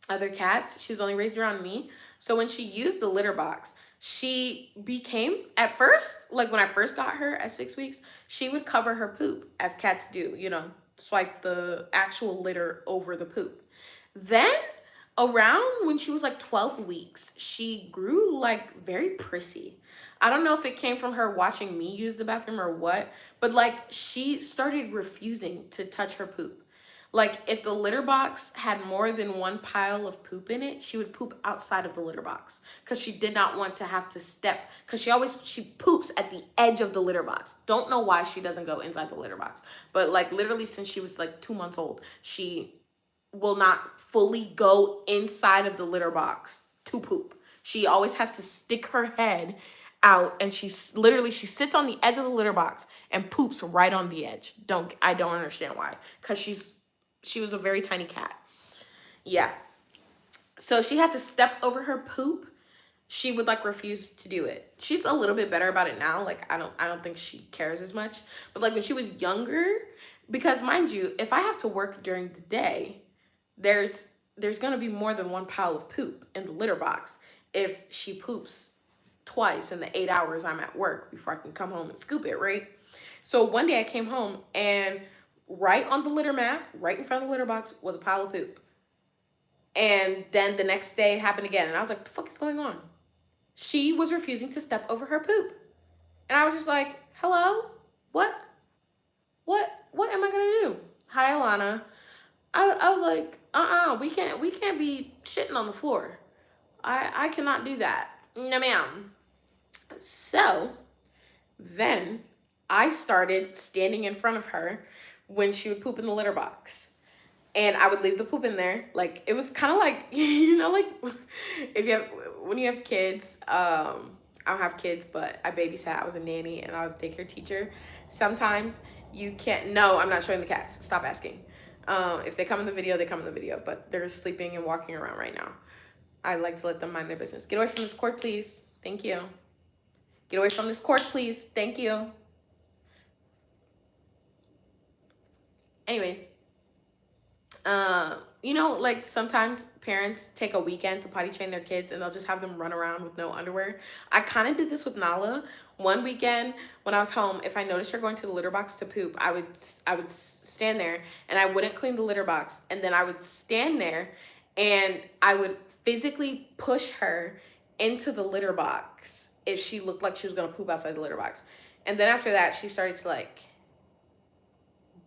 other cats. She was only raised around me. So when she used the litter box, she became, at first, like when I first got her at 6 weeks, she would cover her poop as cats do, you know, swipe the actual litter over the poop. Then around when she was like 12 weeks, she grew like very prissy. I don't know if it came from her watching me use the bathroom or what, but like she started refusing to touch her poop. Like if the litter box had more than one pile of poop in it, she would poop outside of the litter box because she did not want to have to step, because she poops at the edge of the litter box. Don't know why she doesn't go inside the litter box, but like literally since she was like 2 months old, she will not fully go inside of the litter box to poop. She always has to stick her head out, and she sits on the edge of the litter box and poops right on the edge. I don't understand why, because she was a very tiny cat. Yeah. So she had to step over her poop. She would like refuse to do it. She's a little bit better about it now. Like I don't think she cares as much. But like when she was younger, because mind you, if I have to work during the day, there's gonna be more than one pile of poop in the litter box if she poops twice in the 8 hours I'm at work before I can come home and scoop it, right? So one day I came home and right on the litter mat, right in front of the litter box, was a pile of poop. And then the next day it happened again. And I was like, the fuck is going on? She was refusing to step over her poop. And I was just like, hello? What? what am I gonna do? Hi, Alana. I was like, we can't be shitting on the floor. I cannot do that. No, ma'am. So then I started standing in front of her when she would poop in the litter box. And I would leave the poop in there. Like, it was kind of like, like if you have, when you have kids, I don't have kids, but I babysat. I was a nanny and I was a daycare teacher. Sometimes you can't, no, I'm not showing the cats. Stop asking. If they come in the video, they come in the video, but they're sleeping and walking around right now. I like to let them mind their business. Get away from this cord, please. Thank you. Get away from this cord, please. Thank you. Anyways, like sometimes parents take a weekend to potty train their kids and they'll just have them run around with no underwear. I kind of did this with Nala. One weekend when I was home, if I noticed her going to the litter box to poop, I would stand there and I wouldn't clean the litter box. And then I would stand there and I would physically push her into the litter box if she looked like she was going to poop outside the litter box. And then after that, she started to like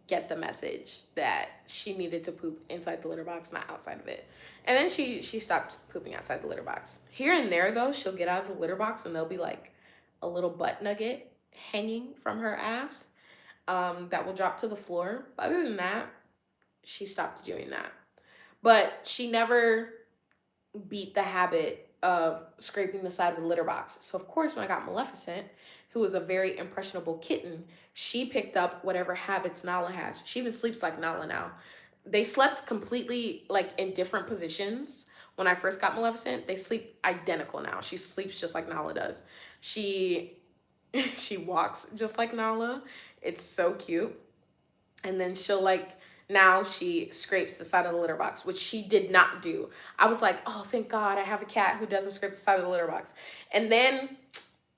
get the message that she needed to poop inside the litter box, not outside of it. And then she stopped pooping outside the litter box. Here and there, though, she'll get out of the litter box and there'll be like a little butt nugget hanging from her ass that will drop to the floor. But other than that, she stopped doing that. But she never beat the habit of scraping the side of the litter box. So, of course, when I got Maleficent, who was a very impressionable kitten, she picked up whatever habits Nala has. She even sleeps like Nala now. They slept completely like in different positions. When I first got Maleficent, they sleep identical now. She sleeps just like Nala does. She walks just like Nala. It's so cute. And then now she scrapes the side of the litter box, which she did not do. I was like, oh, thank God I have a cat who doesn't scrape the side of the litter box. And then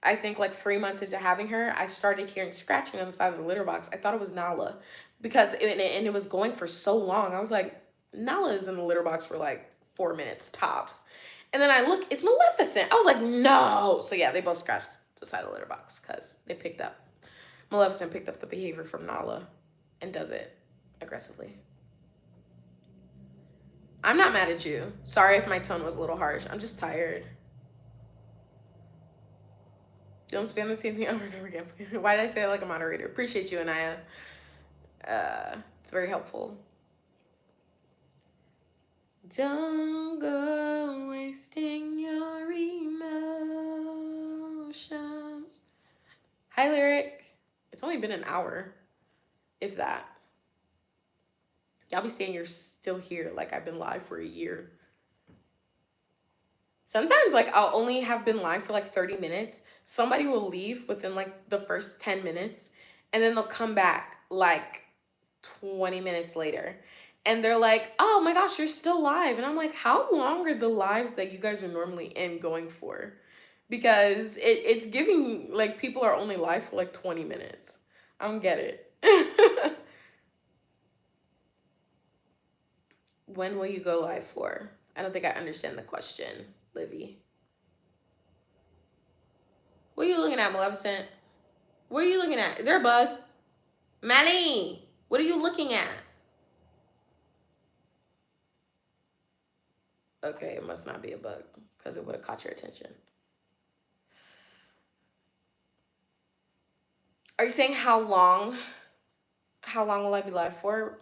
I think like 3 months into having her, I started hearing scratching on the side of the litter box. I thought it was Nala because it was going for so long. I was like, Nala is in the litter box for like 4 minutes tops. And then I look, it's Maleficent. I was like, no. So yeah, they both scratched the side of the litter box because Maleficent picked up the behavior from Nala and does it aggressively. I'm not mad at you. Sorry if my tone was a little harsh. I'm just tired. Don't spam the same thing over and over again. Why did I say it like a moderator? Appreciate you, Anaya. It's very helpful. Don't go wasting your emotions. Hi, Lyric. It's only been an hour, if that. Y'all be saying you're still here like I've been live for a year. Sometimes like I'll only have been live for like 30 minutes. Somebody will leave within like the first 10 minutes and then they'll come back like 20 minutes later. And they're like, oh my gosh, you're still live. And I'm like, how long are the lives that you guys are normally in going for? Because it's giving like people are only live for like 20 minutes. I don't get it. When will you go live for? I don't think I understand the question, Livy. What are you looking at, Maleficent? What are you looking at? Is there a bug? Maddie, what are you looking at? Okay, it must not be a bug because it would have caught your attention. Are you saying how long? How long will I be live for?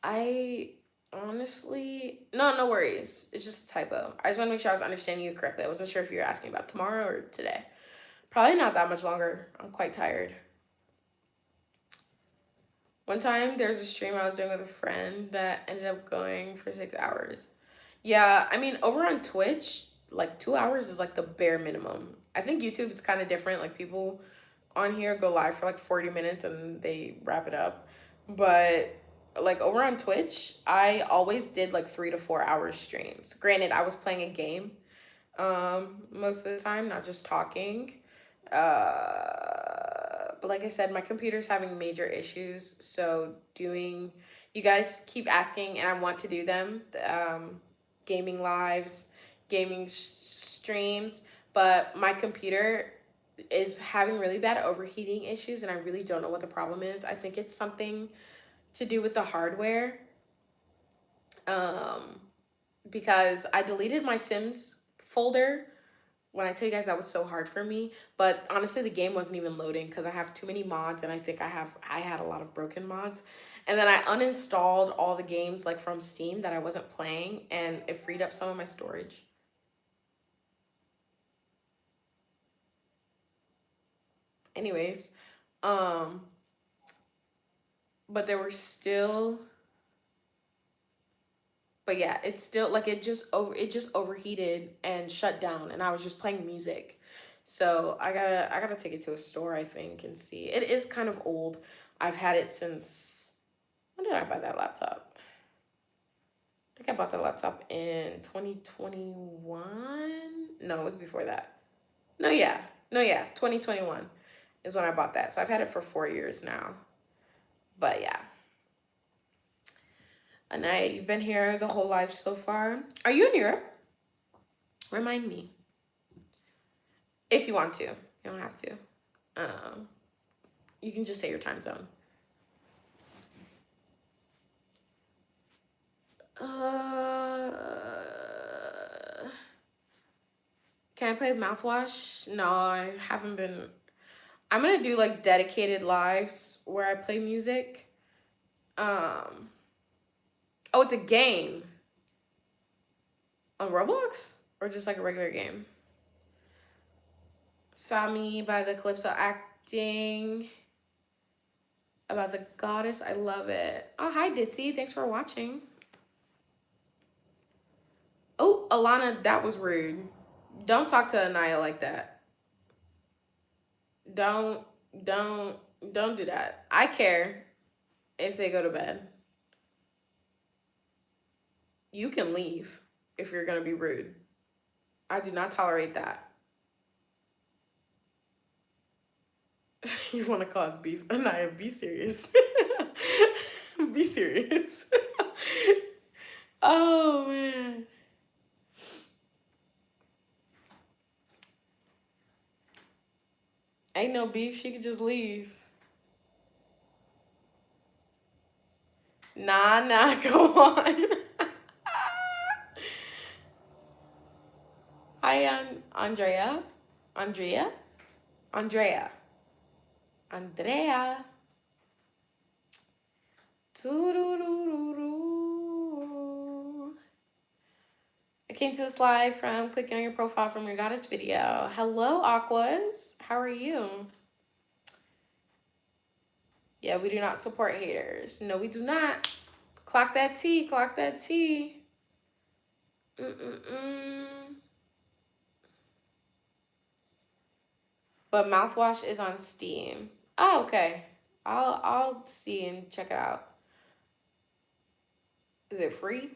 I honestly, no worries. It's just a typo. I just want to make sure I was understanding you correctly. I wasn't sure if you were asking about tomorrow or today. Probably not that much longer. I'm quite tired. One time there was a stream I was doing with a friend that ended up going for 6 hours. Yeah, I mean, over on Twitch, like 2 hours is like the bare minimum. I think YouTube is kind of different. Like people on here go live for like 40 minutes and they wrap it up. But like over on Twitch, I always did like 3 to 4 hour streams. Granted, I was playing a game most of the time, not just talking. But like I said, my computer's having major issues. So you guys keep asking and I want to do them. Gaming lives, gaming streams. But my computer is having really bad overheating issues, and I really don't know what the problem is. I think it's something to do with the hardware. Um, because I deleted my Sims folder. When I tell you guys that was so hard for me, but honestly the game wasn't even loading because I have too many mods, and I think I had a lot of broken mods. And then I uninstalled all the games like from Steam that I wasn't playing, and it freed up some of my storage. Anyways, um but there were still, but yeah, it's still like it just overheated and shut down, and I was just playing music. So I gotta take it to a store, I think, and see. It is kind of old. I've had it since, when did I buy that laptop? I think I bought the laptop in 2021. No, it was before that. No, yeah. No, yeah. 2021 is when I bought that. So I've had it for 4 years now. But yeah. Anaya, you've been here the whole life so far. Are you in Europe? Remind me. If you want to. You don't have to. Um, you can just say your time zone. Can I play mouthwash? No, I haven't been. I'm gonna do like dedicated lives where I play music. Um, oh, it's a game on Roblox, or just like a regular game. Saw me by the Calypso acting about the goddess. I love it. Oh, hi Ditzy. Thanks for watching. Oh, Alana, that was rude. Don't talk to Anaya like that. Don't, don't, don't do that. I care if they go to bed. You can leave if you're gonna be rude. I do not tolerate that. You want to cause beef? Anaya, be serious. Be serious. Oh man. Ain't no beef. She could just leave. Nah, go on. Hi, Andrea. Andrea? Andrea. Andrea. I came to this live from clicking on your profile from your goddess video. Hello, Aquas. How are you? Yeah, we do not support haters. No, we do not. Clock that T. Clock that T. But mouthwash is on Steam. Oh, okay. I'll see and check it out. Is it free?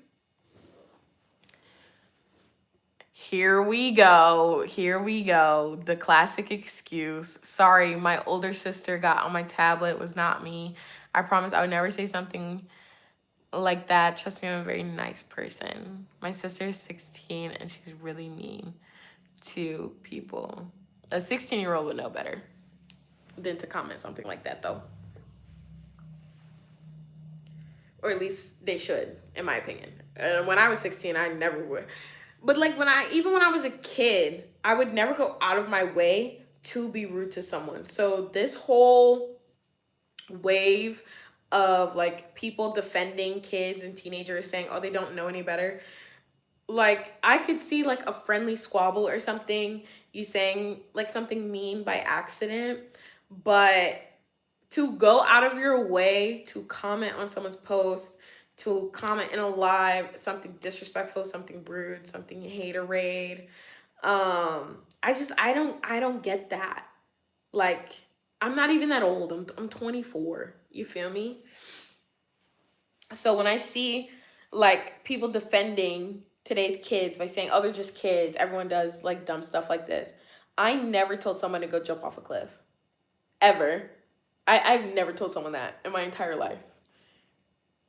Here we go. Here we go. The classic excuse. Sorry, my older sister got on my tablet. It was not me. I promise I would never say something like that. Trust me, I'm a very nice person. My sister is 16 and she's really mean to people. A 16-year-old would know better than to comment something like that, though. Or at least they should, in my opinion. When I was 16, I never would. But like even when I was a kid, I would never go out of my way to be rude to someone. So this whole wave of like people defending kids and teenagers saying, oh, they don't know any better. Like I could see like a friendly squabble or something, you saying like something mean by accident, but to go out of your way to comment on someone's post, to comment in a live, something disrespectful, something rude, something haterade. I don't get that. Like, I'm not even that old. I'm 24. You feel me? So when I see like people defending today's kids by saying, oh, they're just kids, everyone does like dumb stuff like this. I never told someone to go jump off a cliff. Ever. I've never told someone that in my entire life.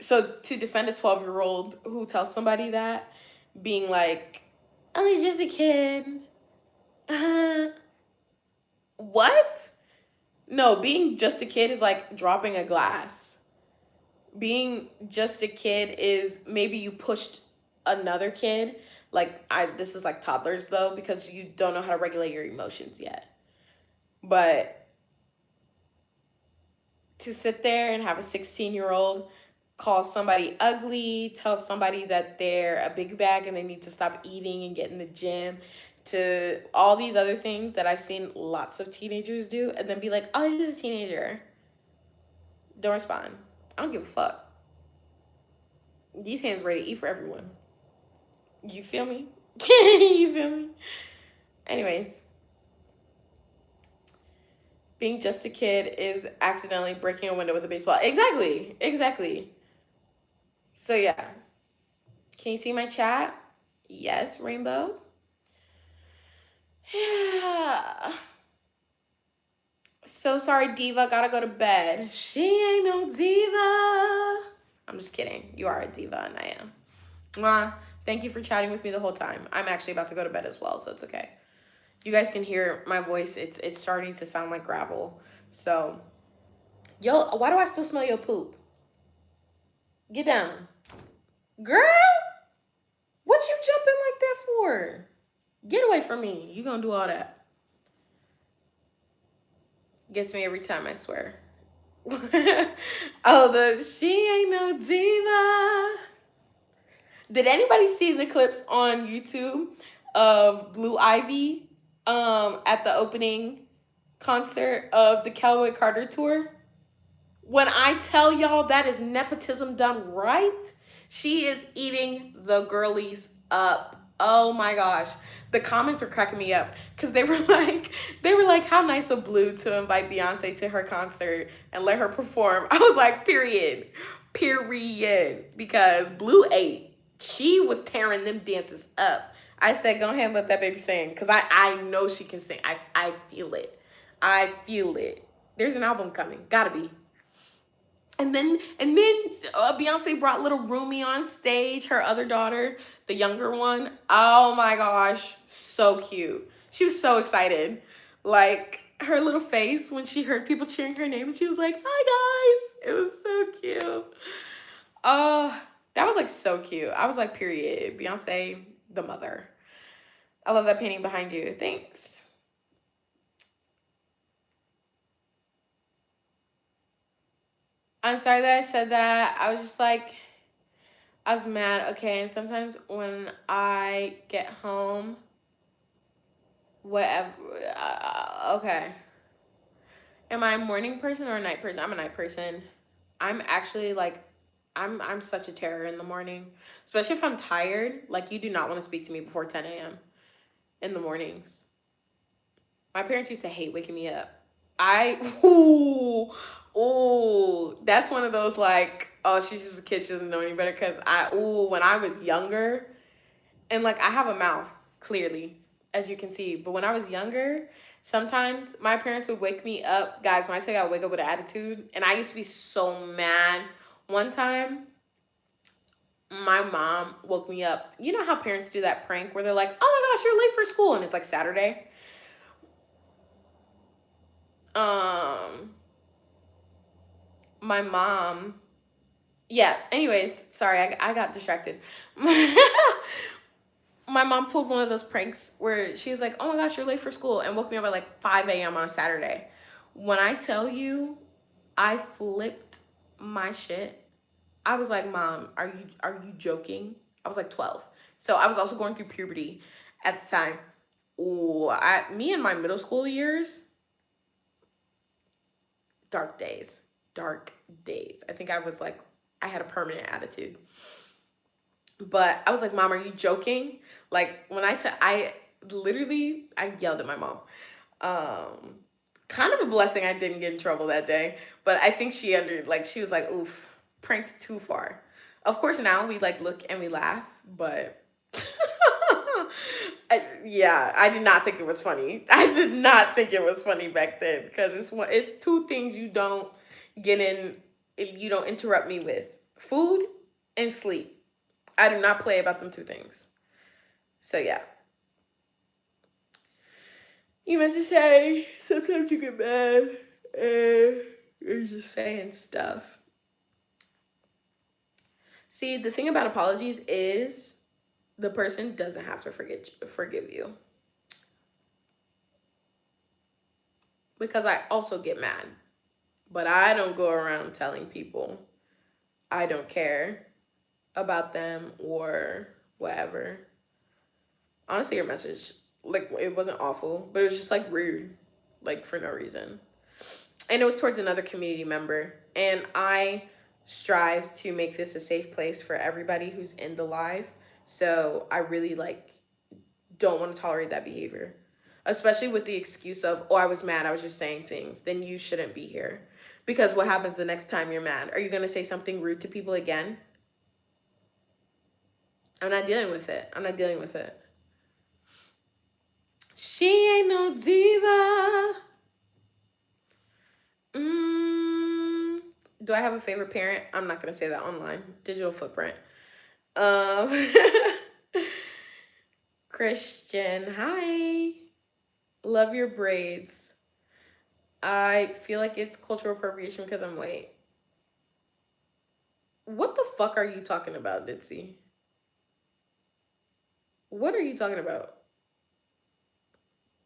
So to defend a 12-year-old who tells somebody that, being like, oh, you're just a kid. What? No, being just a kid is like dropping a glass. Being just a kid is maybe you pushed another kid. Like this is like toddlers though, because you don't know how to regulate your emotions yet. But to sit there and have a 16-year-old call somebody ugly, tell somebody that they're a big bag and they need to stop eating and get in the gym, to all these other things that I've seen lots of teenagers do, and then be like, oh, you're just a teenager. Don't respond. I don't give a fuck. These hands ready to eat for everyone. You feel me? You feel me? Anyways, being just a kid is accidentally breaking a window with a baseball. Exactly. Exactly. So yeah. Can you see my chat? Yes, Rainbow. Yeah. So sorry, Diva. Gotta go to bed. She ain't no diva. I'm just kidding. You are a diva, and I am. Mwah. Thank you for chatting with me the whole time. I'm actually about to go to bed as well, so it's okay. You guys can hear my voice. It's starting to sound like gravel. So, yo, why do I still smell your poop? Get down. Girl, what you jumping like that for? Get away from me. You gonna do all that. Gets me every time, I swear. Oh, she ain't no diva. Did anybody see the clips on YouTube of Blue Ivy at the opening concert of the Callaway Carter tour? When I tell y'all that is nepotism done right, she is eating the girlies up. Oh my gosh. The comments were cracking me up because they were like, how nice of Blue to invite Beyonce to her concert and let her perform. I was like, period. Period. Because Blue ate. She was tearing them dances up. I said, go ahead and let that baby sing. Because I know she can sing. I feel it. I feel it. There's an album coming. Gotta be. And then Beyonce brought little Rumi on stage, her other daughter, the younger one. Oh my gosh, so cute. She was so excited. Like her little face when she heard people cheering her name and she was like, "Hi guys." It was so cute. That was like so cute. I was like, period. Beyonce, the mother. I love that painting behind you. Thanks. I'm sorry that I said that. I was just like, I was mad. Okay, and sometimes when I get home, whatever. Okay. Am I a morning person or a night person? I'm a night person. I'm actually like, I'm such a terror in the morning, especially if I'm tired. Like, you do not want to speak to me before 10 a.m. in the mornings. My parents used to hate waking me up. That's one of those like, oh, she's just a kid, she doesn't know any better. Cause when I was younger, and like I have a mouth, clearly, as you can see. But when I was younger, sometimes my parents would wake me up. Guys, when I tell you I wake up with an attitude, and I used to be so mad. One time, my mom woke me up. You know how parents do that prank where they're like, oh my gosh, you're late for school, and it's like Saturday. My mom, yeah, anyways, sorry, I got distracted. My mom pulled one of those pranks where she was like, oh my gosh, you're late for school, and woke me up at like 5 a.m. on a Saturday. When I tell you, I flipped my shit. I was like, Mom, are you joking? I was like 12. So I was also going through puberty at the time. Me in my middle school years, dark days. Dark days. I think I was like, I had a permanent attitude. But I was like, Mom, are you joking? Like when I yelled at my mom. Kind of a blessing I didn't get in trouble that day. But I think she was like, oof, pranked too far. Of course now we like look and we laugh, but I did not think it was funny. I did not think it was funny back then because it's two things you don't get in, you don't interrupt me with: food and sleep. I do not play about them two things. So yeah. you meant to say, sometimes you get mad and you're just saying stuff. See, the thing about apologies is the person doesn't have to forgive you. Because I also get mad. But I don't go around telling people I don't care about them or whatever. Honestly, your message, like, it wasn't awful, but it was just, like, rude, like, for no reason. And it was towards another community member. And I strive to make this a safe place for everybody who's in the live. So I really, like, don't want to tolerate that behavior. Especially with the excuse of, oh, I was mad, I was just saying things. Then you shouldn't be here. Because what happens the next time you're mad? Are you going to say something rude to people again? I'm not dealing with it. I'm not dealing with it. She ain't no diva. Do I have a favorite parent? I'm not going to say that online. Digital footprint. Christian, hi. Love your braids. I feel like it's cultural appropriation because I'm white. What the fuck are you talking about, Ditzy? What are you talking about?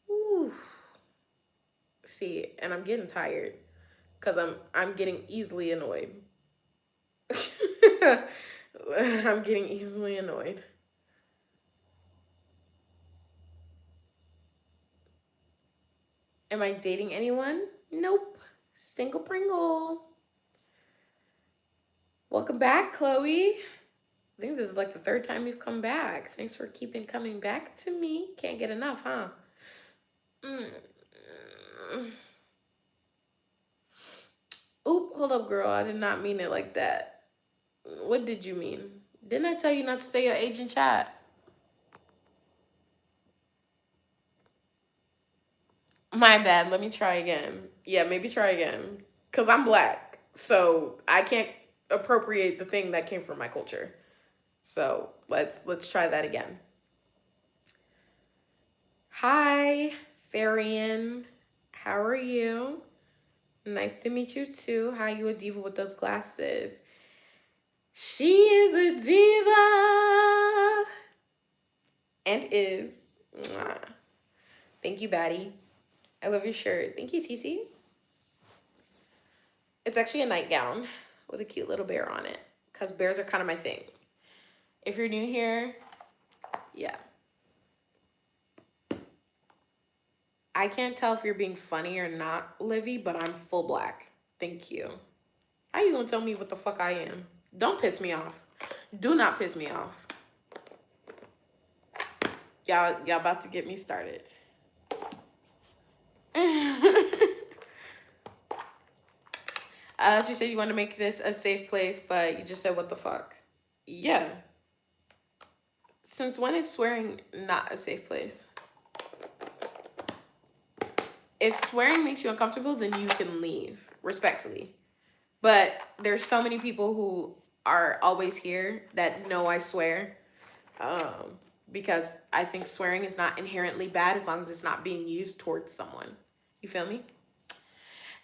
Ooh. See, and I'm getting tired because I'm getting easily annoyed. I'm getting easily annoyed. Am I dating anyone? Nope. Single Pringle. Welcome back, Chloe. I think this is like the third time you've come back. Thanks for keeping coming back to me. Can't get enough, huh? Oop, hold up, girl. I did not mean it like that. What did you mean? Didn't I tell you not to say your age in chat? My bad. Let me try again. Yeah, maybe try again. Because I'm black. So I can't appropriate the thing that came from my culture. So let's try that again. Hi, Therian. How are you? Nice to meet you too. How you a diva with those glasses? She is a diva. And is. Mwah. Thank you, Batty. I love your shirt. Thank you, Cece. It's actually a nightgown with a cute little bear on it. Because bears are kind of my thing. If you're new here, yeah. I can't tell if you're being funny or not, Livy, but I'm full black. Thank you. How you gonna tell me what the fuck I am? Don't piss me off. Do not piss me off. Y'all about to get me started. I thought you said you wanted to make this a safe place, but you just said, what the fuck? Yeah. Since when is swearing not a safe place? If swearing makes you uncomfortable, then you can leave, respectfully. But there's so many people who are always here that know I swear. Because I think swearing is not inherently bad as long as it's not being used towards someone. You feel me?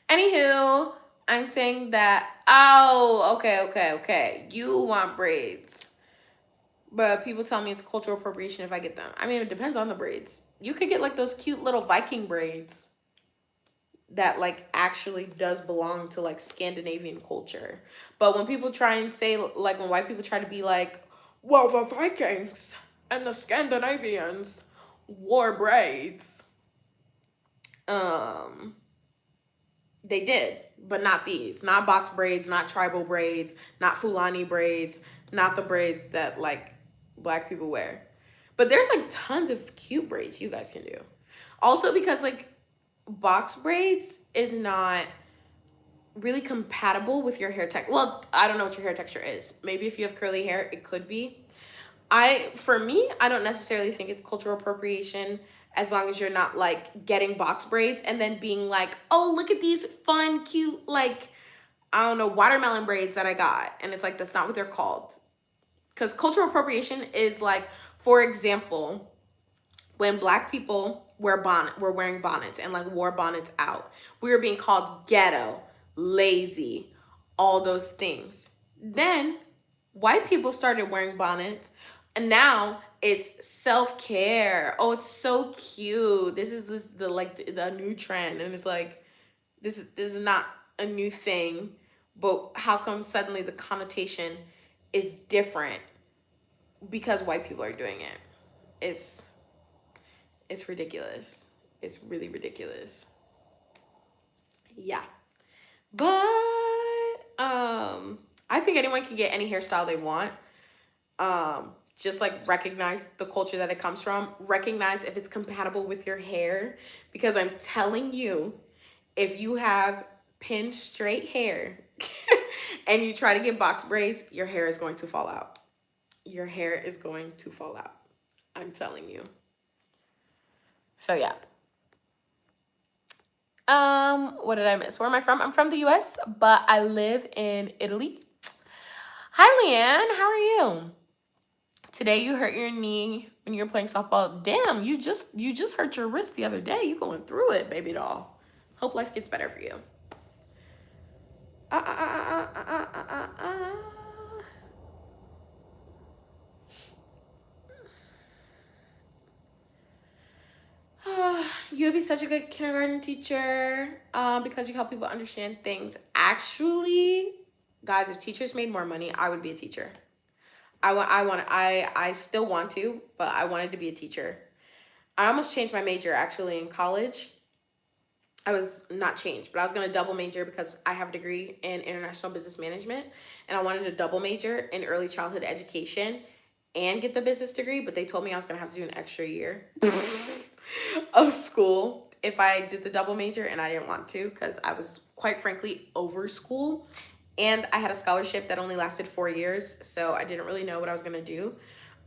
Anywho, I'm saying that, oh, okay. You want braids. But people tell me it's cultural appropriation if I get them. I mean, it depends on the braids. You could get like those cute little Viking braids that like actually does belong to like Scandinavian culture. But when people try and say, like when white people try to be like, well, the Vikings and the Scandinavians wore braids. They did, but not these. Not box braids, not tribal braids, not Fulani braids, not the braids that like black people wear. But there's like tons of cute braids you guys can do. Also because like box braids is not really compatible with your hair texture. Well, I don't know what your hair texture is. Maybe if you have curly hair, it could be. For me, I don't necessarily think it's cultural appropriation as long as you're not like getting box braids and then being like, oh, look at these fun, cute, like, I don't know, watermelon braids that I got. And it's like, that's not what they're called. Because cultural appropriation is like, for example, when black people we're wearing bonnets and like wore bonnets out. We were being called ghetto, lazy, all those things. Then white people started wearing bonnets, and now it's self-care. Oh, it's so cute. This is the like the new trend, and it's like this is not a new thing, but how come suddenly the connotation is different because white people are doing it? It's ridiculous. It's really ridiculous. Yeah. But I think anyone can get any hairstyle they want. Just like recognize the culture that it comes from. Recognize if it's compatible with your hair. Because I'm telling you, if you have pin straight hair and you try to get box braids, your hair is going to fall out. Your hair is going to fall out. I'm telling you. So yeah. What did I miss? Where am I from? I'm from the US, but I live in Italy. Hi, Leanne. How are you? Today you hurt your knee when you were playing softball. Damn, you just hurt your wrist the other day. You going through it, baby doll. Hope life gets better for you. You would be such a good kindergarten teacher because you help people understand things. Actually, guys, if teachers made more money, I would be a teacher. I still want to, but I wanted to be a teacher. I almost changed my major actually in college. I was not changed, but I was going to double major because I have a degree in international business management, and I wanted to double major in early childhood education and get the business degree, but they told me I was going to have to do an extra year of school if I did the double major, and I didn't want to because I was quite frankly over school, and I had a scholarship that only lasted 4 years, so I didn't really know what I was going to do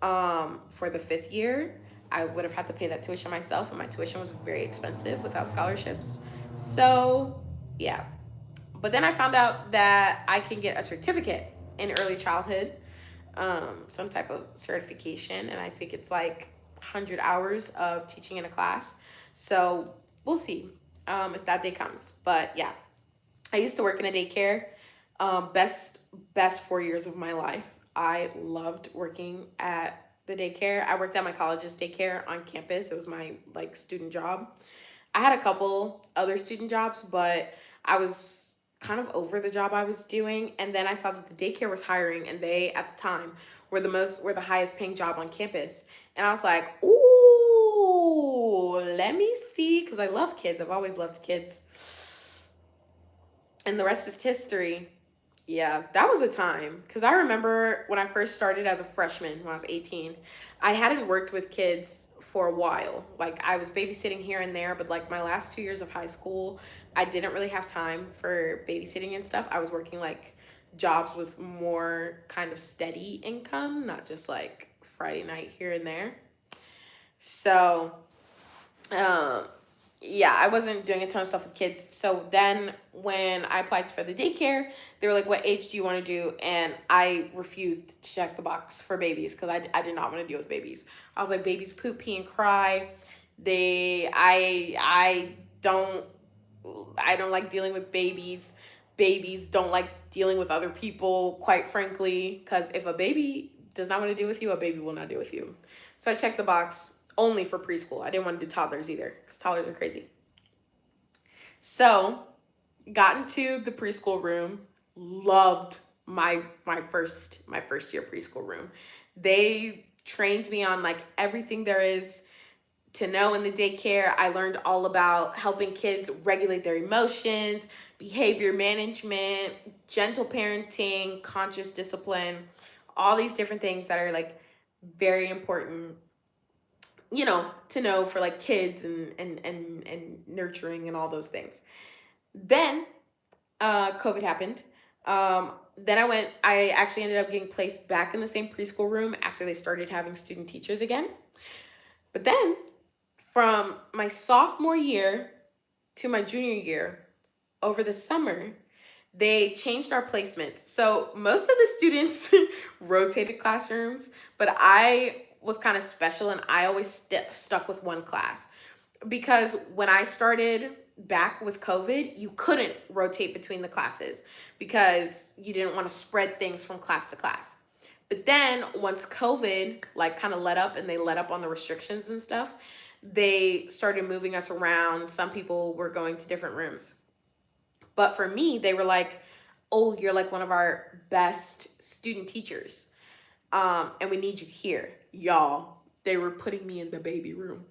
for the 5th year. I would have had to pay that tuition myself, and my tuition was very expensive without scholarships. So, yeah. But then I found out that I can get a certificate in early childhood, some type of certification, and I think it's like 100 hours of teaching in a class. So, we'll see if that day comes. But yeah, I used to work in a daycare. Best 4 years of my life. I loved working at the daycare. I worked at my college's daycare on campus. It was my like student job. I had a couple other student jobs, but I was kind of over the job I was doing. And then I saw that the daycare was hiring, and they at the time were the highest paying job on campus. And I was like, ooh, let me see, because I love kids. I've always loved kids. And the rest is history. Yeah, that was a time. Because I remember when I first started as a freshman, when I was 18, I hadn't worked with kids for a while. Like, I was babysitting here and there, but like my last 2 years of high school, I didn't really have time for babysitting and stuff. I was working like jobs with more kind of steady income, not just like Friday night here and there. So, yeah, I wasn't doing a ton of stuff with kids. So then when I applied for the daycare, they were like, what age do you want to do? And I refused to check the box for babies because I did not want to deal with babies. I was like, babies poop, pee, and cry. I don't like dealing with babies. Babies don't like dealing with other people, quite frankly, because if a baby does not want to deal with you, a baby will not deal with you. So I checked the box only for preschool. I didn't want to do toddlers either because toddlers are crazy. So got into the preschool room, loved my first year preschool room. They trained me on like everything there is to know in the daycare. I learned all about helping kids regulate their emotions, behavior management, gentle parenting, conscious discipline, all these different things that are like very important, you know, to know for like kids and nurturing and all those things. Then COVID happened. Then I actually ended up getting placed back in the same preschool room after they started having student teachers again. But then from my sophomore year to my junior year, over the summer, they changed our placements. So most of the students rotated classrooms, but I was kind of special, and I always stuck with one class. because when I started back with COVID, you couldn't rotate between the classes because you didn't want to spread things from class to class. But then once COVID like kind of let up and they let up on the restrictions and stuff, they started moving us around. Some people were going to different rooms. But for me, they were like, "Oh, you're like one of our best student teachers. And we need you here." Y'all, they were putting me in the baby room.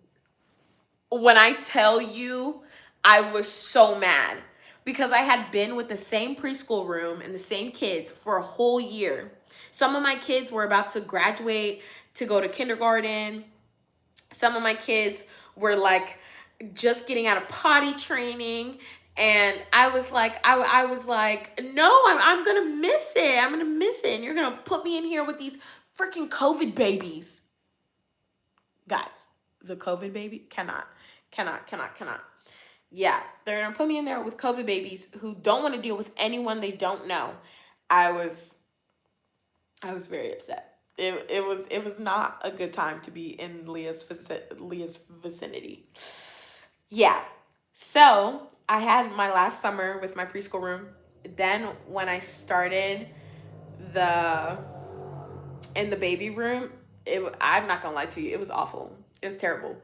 When I tell you, I was so mad because I had been with the same preschool room and the same kids for a whole year. Some of my kids were about to graduate to go to kindergarten. Some of my kids were like just getting out of potty training. And I was like, I was like, no, I'm gonna miss it. I'm gonna miss it. And you're gonna put me in here with these freaking COVID babies. Guys, the COVID baby cannot. Yeah, they're gonna put me in there with COVID babies who don't want to deal with anyone they don't know. I was very upset. It was not a good time to be in Leah's vicinity. Yeah. So I had my last summer with my preschool room. Then when I started the in the baby room, I'm not gonna lie to you, it was awful. It was terrible.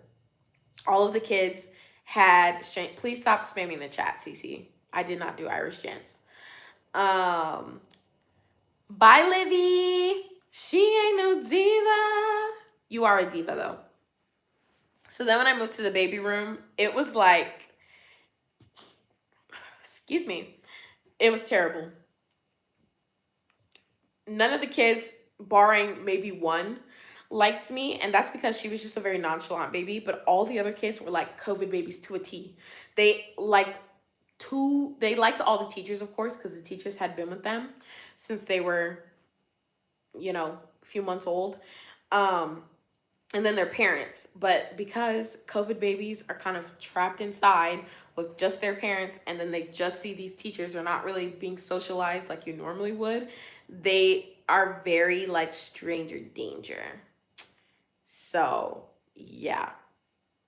All of the kids had please stop spamming the chat, Cece. I did not do Irish chants. Bye, Livy. She ain't no diva. You are a diva, though. So then when I moved to the baby room, it was like, excuse me, it was terrible. None of the kids, barring maybe one, liked me, and that's because she was just a very nonchalant baby, but all the other kids were like COVID babies to a T. They liked all the teachers, of course, because the teachers had been with them since they were, a few months old. And then their parents. But because COVID babies are kind of trapped inside with just their parents, and then they just see these teachers, are not really being socialized like you normally would, they are very like stranger danger. So yeah,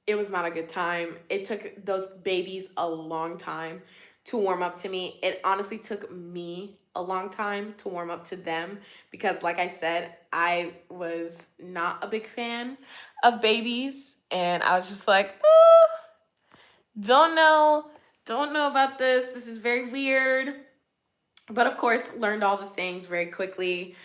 it was not a good time. It took those babies a long time to warm up to me. It honestly took me a long time to warm up to them because, like I said, I was not a big fan of babies, and I was just like, don't know about this. This is very weird. But of course, learned all the things very quickly,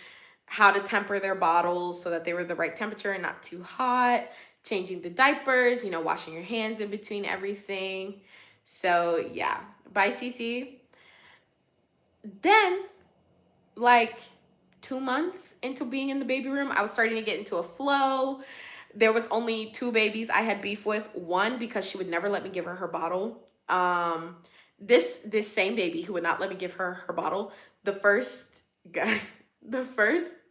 how to temper their bottles so that they were the right temperature and not too hot, changing the diapers, washing your hands in between everything. So yeah, bye, Cece. Then, like 2 months into being in the baby room, I was starting to get into a flow. There was only 2 babies I had beef with. One, because she would never let me give her bottle. This same baby who would not let me give her bottle, the first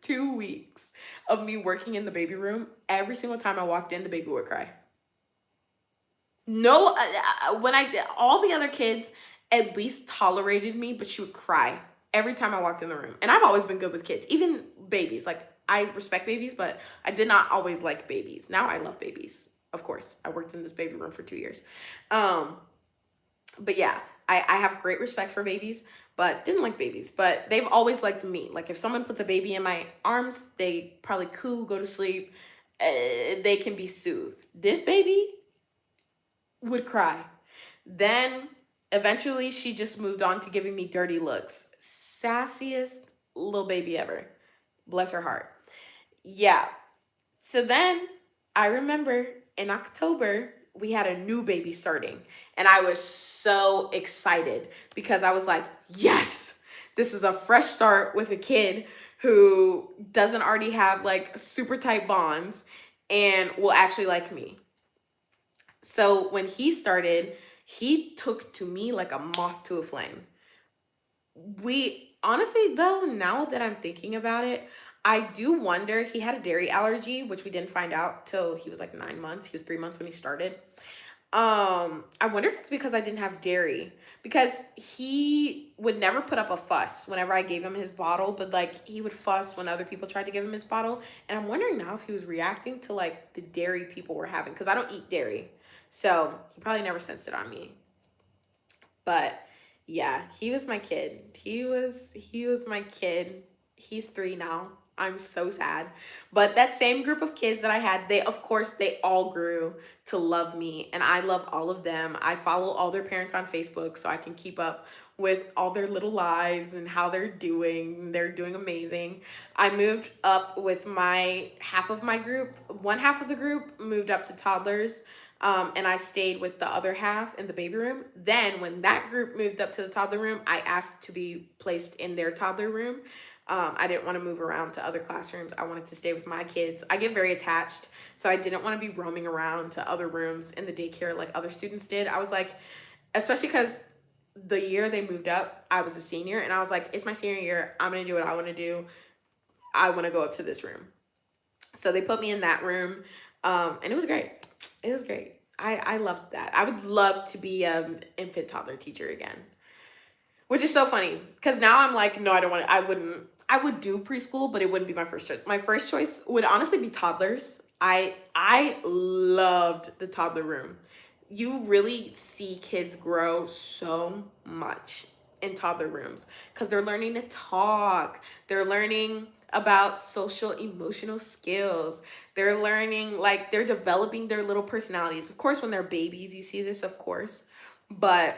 2 weeks of me working in the baby room, every single time I walked in, the baby would cry. No, all the other kids at least tolerated me, but she would cry every time I walked in the room. And I've always been good with kids, even babies. Like, I respect babies, but I did not always like babies. Now I love babies, of course. I worked in this baby room for 2 years. But yeah, I have great respect for babies, but didn't like babies. But they've always liked me. Like, if someone puts a baby in my arms, they probably coo, go to sleep. They can be soothed. This baby would cry. Then eventually she just moved on to giving me dirty looks. Sassiest little baby ever. Bless her heart. Yeah. So then I remember in October, we had a new baby starting, and I was so excited because I was like, yes, this is a fresh start with a kid who doesn't already have like super tight bonds and will actually like me. So when he started, he took to me like a moth to a flame. We honestly, though, now that I'm thinking about it, I do wonder, he had a dairy allergy, which we didn't find out till he was like 9 months. He was 3 months when he started. I wonder if it's because I didn't have dairy, because he would never put up a fuss whenever I gave him his bottle, but like he would fuss when other people tried to give him his bottle. And I'm wondering now if he was reacting to like the dairy people were having, because I don't eat dairy. So he probably never sensed it on me. But yeah, he was my kid. He was my kid. He's 3 now. I'm so sad. But that same group of kids that I had, they of course they all grew to love me, and I love all of them. I follow all their parents on Facebook so I can keep up with all their little lives and how they're doing. They're doing amazing. I moved up with my half of my group. One half of the group moved up to toddlers. And I stayed with the other half in the baby room. Then when that group moved up to the toddler room, I asked to be placed in their toddler room. I didn't want to move around to other classrooms. I wanted to stay with my kids. I get very attached, so I didn't want to be roaming around to other rooms in the daycare like other students did. I was like, especially because the year they moved up, I was a senior, and I was like, it's my senior year. I'm going to do what I want to do. I want to go up to this room. So they put me in that room, and it was great. It was great. I loved that. I would love to be an infant toddler teacher again, which is so funny because now I'm like, no, I don't want to. I would do preschool, but it wouldn't be my first choice. My first choice would honestly be toddlers. I loved the toddler room. You really see kids grow so much in toddler rooms because they're learning to talk. They're learning about social emotional skills. They're learning, like, they're developing their little personalities. Of course, when they're babies, you see this, of course. But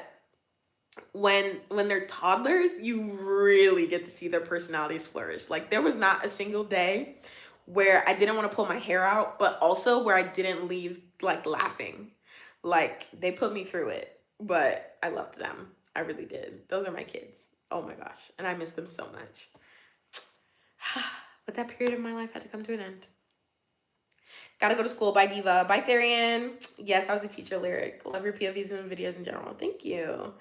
when they're toddlers, you really get to see their personalities flourish. Like, there was not a single day where I didn't want to pull my hair out, but also where I didn't leave like laughing. Like, they put me through it, but I loved them. I really did. Those are my kids. Oh my gosh. And I miss them so much. But that period of my life had to come to an end. Gotta go to school. Bye, Diva. Bye, Therian. Yes, I was a teacher, Lyric. Love your POVs and videos in general. Thank you.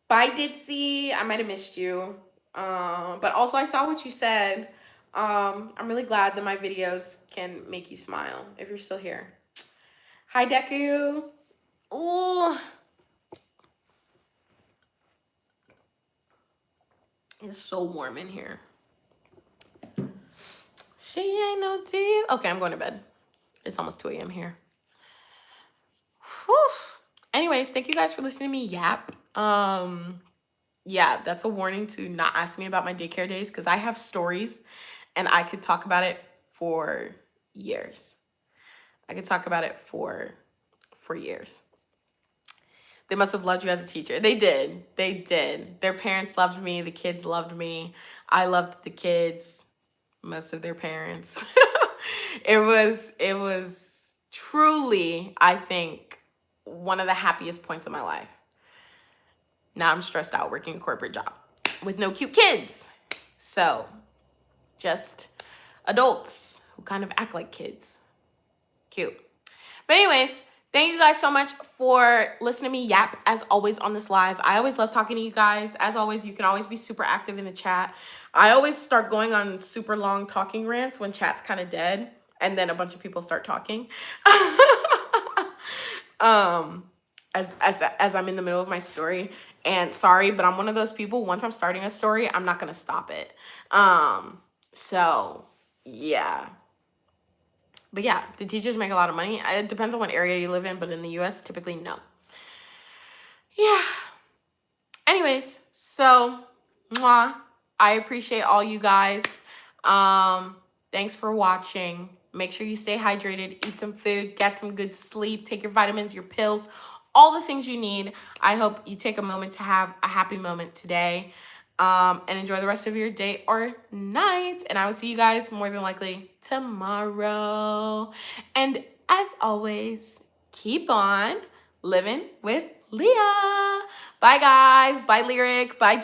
Bye, Ditzy. I might have missed you. But also I saw what you said. I'm really glad that my videos can make you smile if you're still here. Hi, Deku. Ooh. It's so warm in here. She ain't no diva. Okay, I'm going to bed. It's almost 2 a.m. here. Whew. Anyways, thank you guys for listening to me yap. Yeah, that's a warning to not ask me about my daycare days because I have stories and I could talk about it for years. I could talk about it for years. They must have loved you as a teacher. They did. They did. Their parents loved me. The kids loved me. I loved the kids. Most of their parents. It was truly, I think, one of the happiest points of my life. Now I'm stressed out working a corporate job with no cute kids. So just adults who kind of act like kids. Cute. But anyways, thank you guys so much for listening to me yap as always on this live. I always love talking to you guys. As always, you can always be super active in the chat. I always start going on super long talking rants when chat's kind of dead and then a bunch of people start talking. As I'm in the middle of my story. And sorry, but I'm one of those people, once I'm starting a story, I'm not going to stop it. So yeah. But yeah, do teachers make a lot of money? It depends on what area you live in, but in the US, typically no. Yeah. Anyways, so mwah, I appreciate all you guys. Thanks for watching. Make sure you stay hydrated, eat some food, get some good sleep, take your vitamins, your pills, all the things you need. I hope you take a moment to have a happy moment today. And enjoy the rest of your day or night. And I will see you guys more than likely tomorrow. And as always, keep on living with Lia. Bye, guys. Bye, Lyric. Bye, Deck.